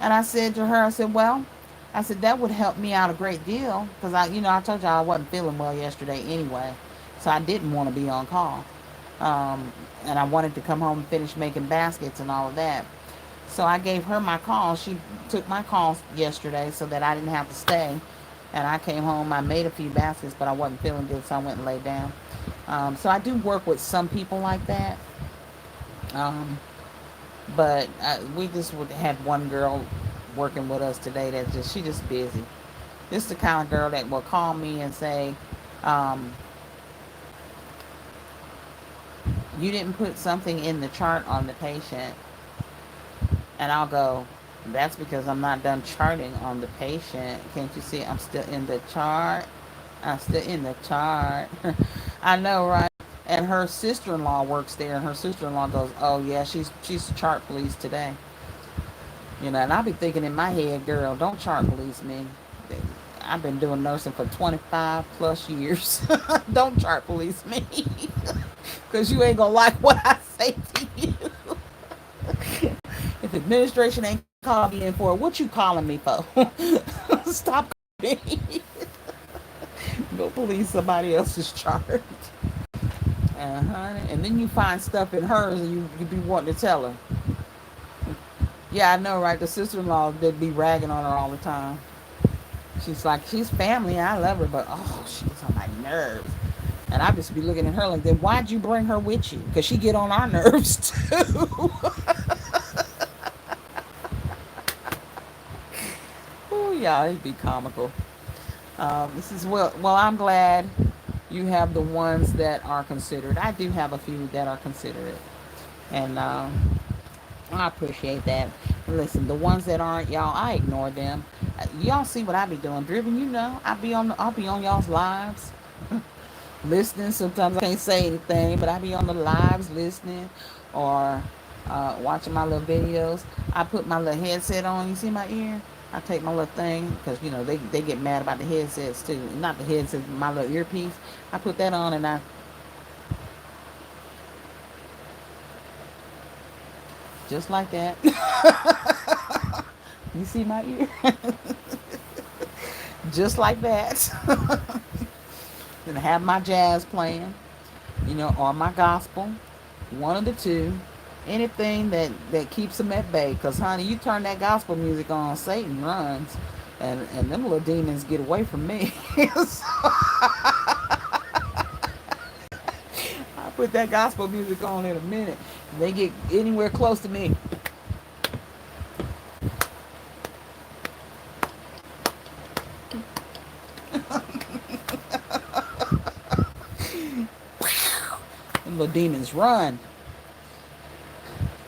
And I said to her, I said, well, I said, that would help me out a great deal because I told you I wasn't feeling well yesterday anyway. So I didn't want to be on call. And I wanted to come home and finish making baskets and all of that. So I gave her my call. She took my call yesterday so that I didn't have to stay. And I came home. I made a few baskets, but I wasn't feeling good, so I went and laid down. So I do work with some people like that. Um, but we just would have one girl working with us today that she just busy. This is the kind of girl that will call me and say, um, you didn't put something in the chart on the patient. And I'll go, that's because I'm not done charting on the patient. Can't you see I'm still in the chart? I'm still in the chart. I know, right? And her sister-in-law works there, and her sister-in-law goes, oh, yeah, she's chart police today. And I'll be thinking in my head, girl, don't chart police me. I've been doing nursing for 25 plus years. Don't chart police me. Because you ain't going to like what I say to you. If administration ain't called me in for it, what you calling me for? Stop calling me. Go police somebody else's chart. And then you find stuff in hers and you be wanting to tell her. Yeah, I know, right? The sister-in-law did be ragging on her all the time. She's like, she's family, I love her, but oh, she gets on my nerves. And I just be looking at her like, then why'd you bring her with you? Because she get on our nerves too. Oh, yeah, it'd be comical. This is well. I'm glad you have the ones that are considered. I do have a few that are considerate, and I appreciate that. Listen, the ones that aren't, y'all, I ignore them. Y'all see what I be doing, Driven. I'll be on y'all's lives, listening. Sometimes I can't say anything, but I be on the lives listening, or watching my little videos. I put my little headset on. You see my ear? I take my little thing because they get mad about the headsets too. Not the headset, my little earpiece. I put that on and I just like that. You see my ear? Just like that. Then I have my jazz playing, or my gospel, one of the two. Anything that keeps them at bay. Because, honey, you turn that gospel music on, Satan runs. And them little demons get away from me. So I put that gospel music on in a minute. They get anywhere close to me. Them little demons run.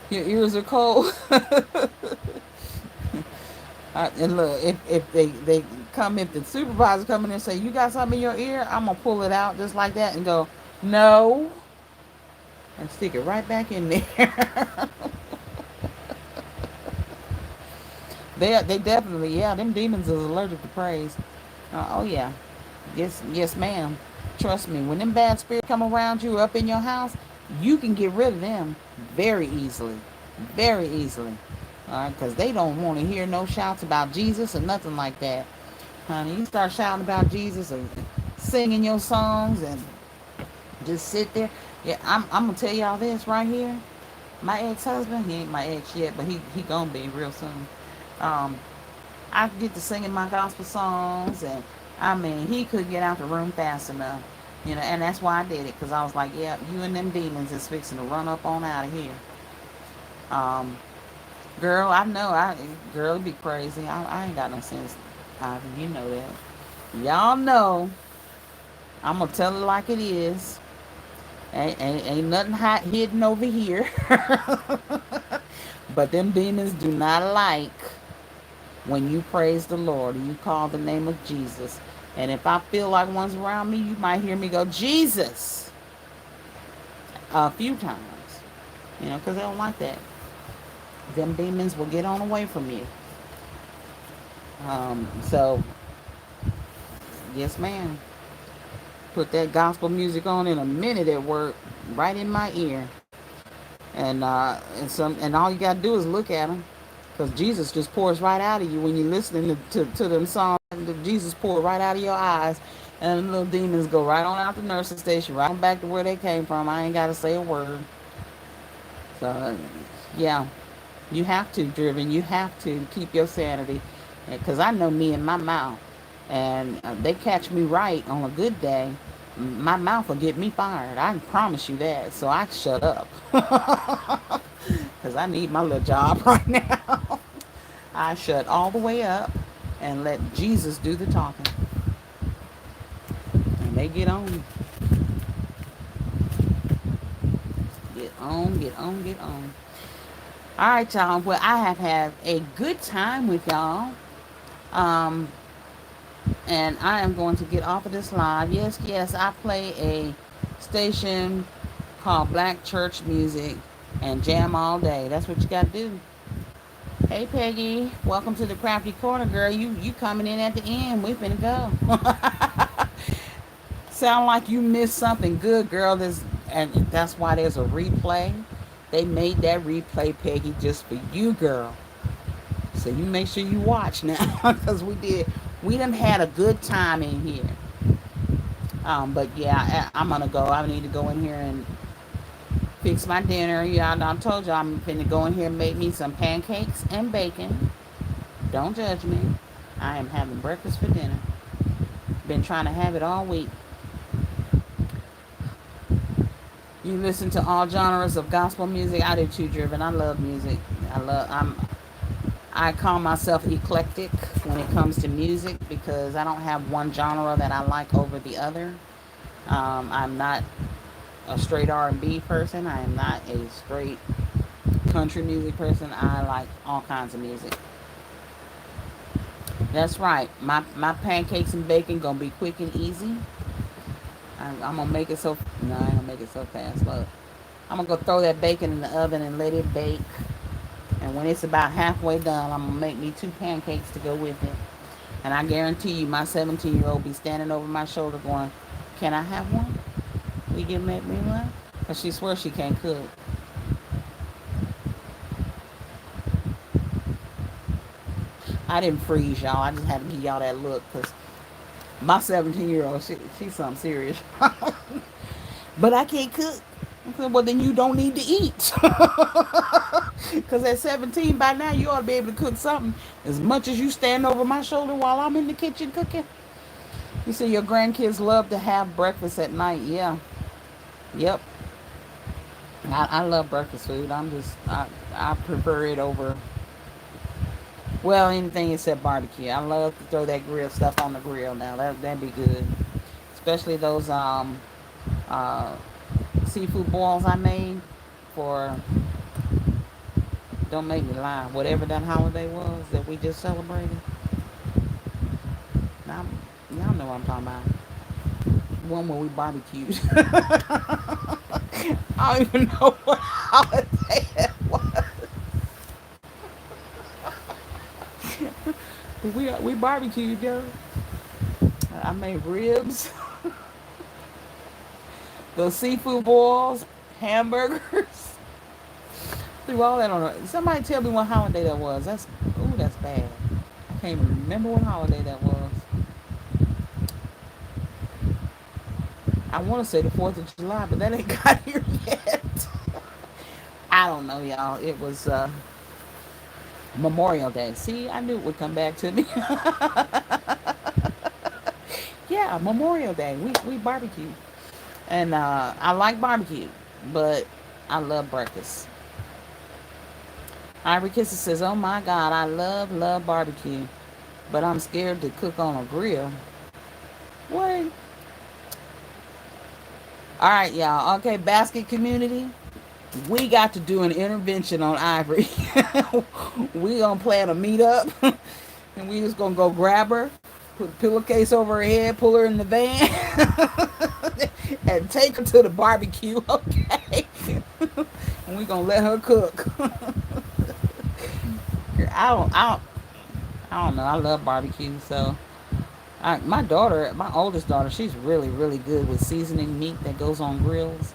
Your ears are cold. And look, if they come, if the supervisor come in and say, you got something in your ear, I'm going to pull it out just like that and go, no. And stick it right back in there. They definitely, yeah, them demons is allergic to praise. Oh, yeah. Yes, ma'am. Trust me, when them bad spirits come around you up in your house, you can get rid of them very easily. Very easily. All right, because they don't want to hear no shouts about Jesus or nothing like that. Honey, you start shouting about Jesus or singing your songs and just sit there. Yeah, I'm going to tell y'all this right here. My ex-husband, he ain't my ex yet, but he going to be real soon. Um, I get to singing my gospel songs, and I mean, he could get out the room fast enough, and that's why I did it, because I was like, yeah, you and them demons is fixing to run up on out of here. Um, girl, I know, girl, it'd be crazy. I ain't got no sense, Ivy, you know that. Y'all know, I'm gonna tell it like it is. Ain't nothing hidden over here. But them demons do not like when you praise the Lord and you call the name of Jesus. And if I feel like one's around me, you might hear me go, Jesus, a few times. Because they don't like that. Them demons will get on away from you. So Yes, ma'am. Put that gospel music on in a minute at work, right in my ear, and all you gotta do is look at them, because Jesus just pours right out of you when you're listening to them songs. Jesus pour right out of your eyes, and the little demons go right on out the nursing station, right on back to where they came from. I ain't gotta say a word. So, yeah, you have to, Driven. You have to keep your sanity, because I know me and my mouth, and they catch me right on a good day. My mouth will get me fired. I can promise you that. So I shut up, because I need my little job right now. I shut all the way up and let Jesus do the talking, and they get on, get on, get on, get on. All right, y'all. Well, I have had a good time with y'all. Um, and I am going to get off of this live. Yes, yes, I play a station called Black Church Music and jam all day. That's what you got to do. Hey, Peggy, welcome to the Krafty Korner, girl. You coming in at the end. We finna go. Sound like you missed something good, girl. And that's why there's a replay. They made that replay, Peggy, just for you, girl. So you make sure you watch now, because we done had a good time in here. But yeah, I'm gonna go. I need to go in here and fix my dinner. Y'all, I told y'all I'm finna go in here and make me some pancakes and bacon. Don't judge me. I am having breakfast for dinner. Been trying to have it all week. You listen to all genres of gospel music. I do too, Driven. I love music. I call myself eclectic when it comes to music, because I don't have one genre that I like over the other. I'm not a straight R&B person. I am not a straight country music person. I like all kinds of music. That's right. My pancakes and bacon gonna be quick and easy. I'm gonna make it so. No, I ain't gonna make it so fast. Look, I'm gonna go throw that bacon in the oven and let it bake. And when it's about halfway done, I'm gonna make me 2 pancakes to go with it. And I guarantee you, my 17-year-old be standing over my shoulder going, "Can I have one? Will you make me one?" Because she swears she can't cook. I didn't freeze, y'all. I just had to give y'all that look, because my 17-year-old, she's something serious. But I can't cook. I said, well, then you don't need to eat. Because at 17, by now, you ought to be able to cook something. As much as you stand over my shoulder while I'm in the kitchen cooking. You see, your grandkids love to have breakfast at night. Yeah. Yep. I love breakfast food. I prefer it over, well, anything except barbecue. I love to throw that grill stuff on the grill now. That'd be good. Especially those uh, seafood boils I made for, don't make me lie, whatever that holiday was that we just celebrated. Now, y'all know what I'm talking about. One where we barbecued. I don't even know what holiday it was. But we barbecued, yo. I made ribs, those seafood boils, hamburgers. Threw all that on her. Somebody tell me what holiday that was. That's bad. I can't even remember what holiday that was. I want to say the 4th of July, but that ain't got here yet. I don't know, y'all. It was Memorial Day. See, I knew it would come back to me. Yeah, Memorial Day. We barbecued. And I like barbecue, but I love breakfast. Ivory Kisses says, oh my God, I love barbecue, but I'm scared to cook on a grill. What? All right, y'all. Okay, basket community. We got to do an intervention on Ivory. We gonna plan a meetup, and we just gonna go grab her, put a pillowcase over her head, pull her in the van, and take her to the barbecue. Okay, and we gonna let her cook. I don't know. I love barbecue, so My daughter, my oldest daughter, she's really, really good with seasoning meat that goes on grills.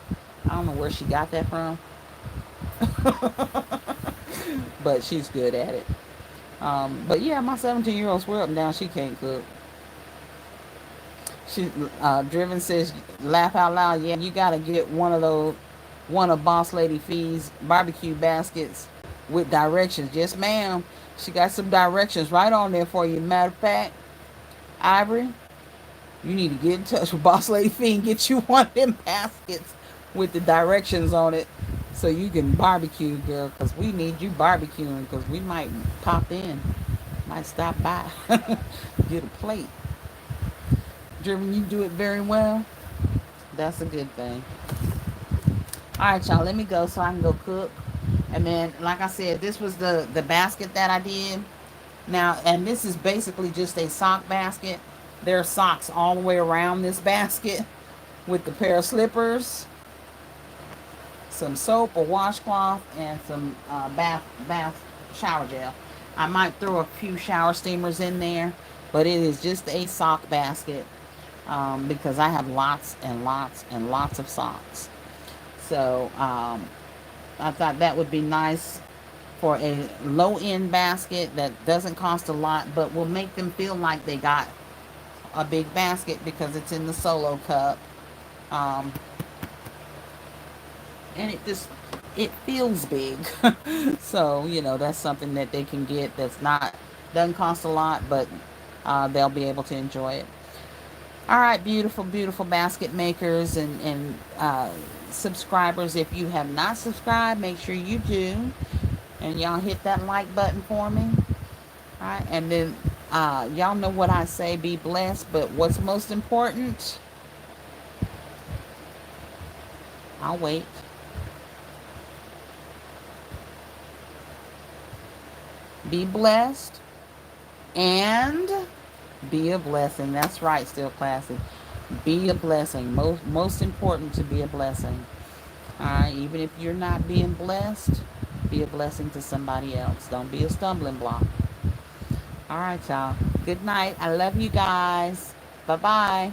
I don't know where she got that from, but she's good at it. But yeah, my 17-year-old swear up and down she can't cook. She Driven says, laugh out loud. Yeah, you gotta get one of Boss Lady Fee's barbecue baskets with directions. Yes, ma'am. She got some directions right on there for you. Matter of fact, Ivory, you need to get in touch with Boss Lady Fee and get you one of them baskets with the directions on it so you can barbecue, girl, because we need you barbecuing because we might pop in, might stop by, get a plate. Driven, you do it very well. That's a good thing. All right, y'all, let me go so I can go cook. And then, like I said, this was the basket that I did. Now, and this is basically just a sock basket. There are socks all the way around this basket with the pair of slippers, some soap or washcloth, and some bath shower gel. I might throw a few shower steamers in there, but it is just a sock basket because I have lots and lots and lots of socks. So I thought that would be nice for a low end basket that doesn't cost a lot, but will make them feel like they got a big basket because it's in the solo cup. Um, and it feels big. So that's something that they can get that's not doesn't cost a lot, but they'll be able to enjoy it. All right, beautiful, beautiful basket makers and subscribers. If you have not subscribed, make sure you do, and y'all hit that like button for me. All right, and then y'all know what I say: be blessed. But what's most important? I'll wait. Be blessed and be a blessing. That's right, still classic. Be a blessing. Most important to be a blessing. All right, even if you're not being blessed, be a blessing to somebody else. Don't be a stumbling block. All right, y'all. Good night. I love you guys. Bye bye.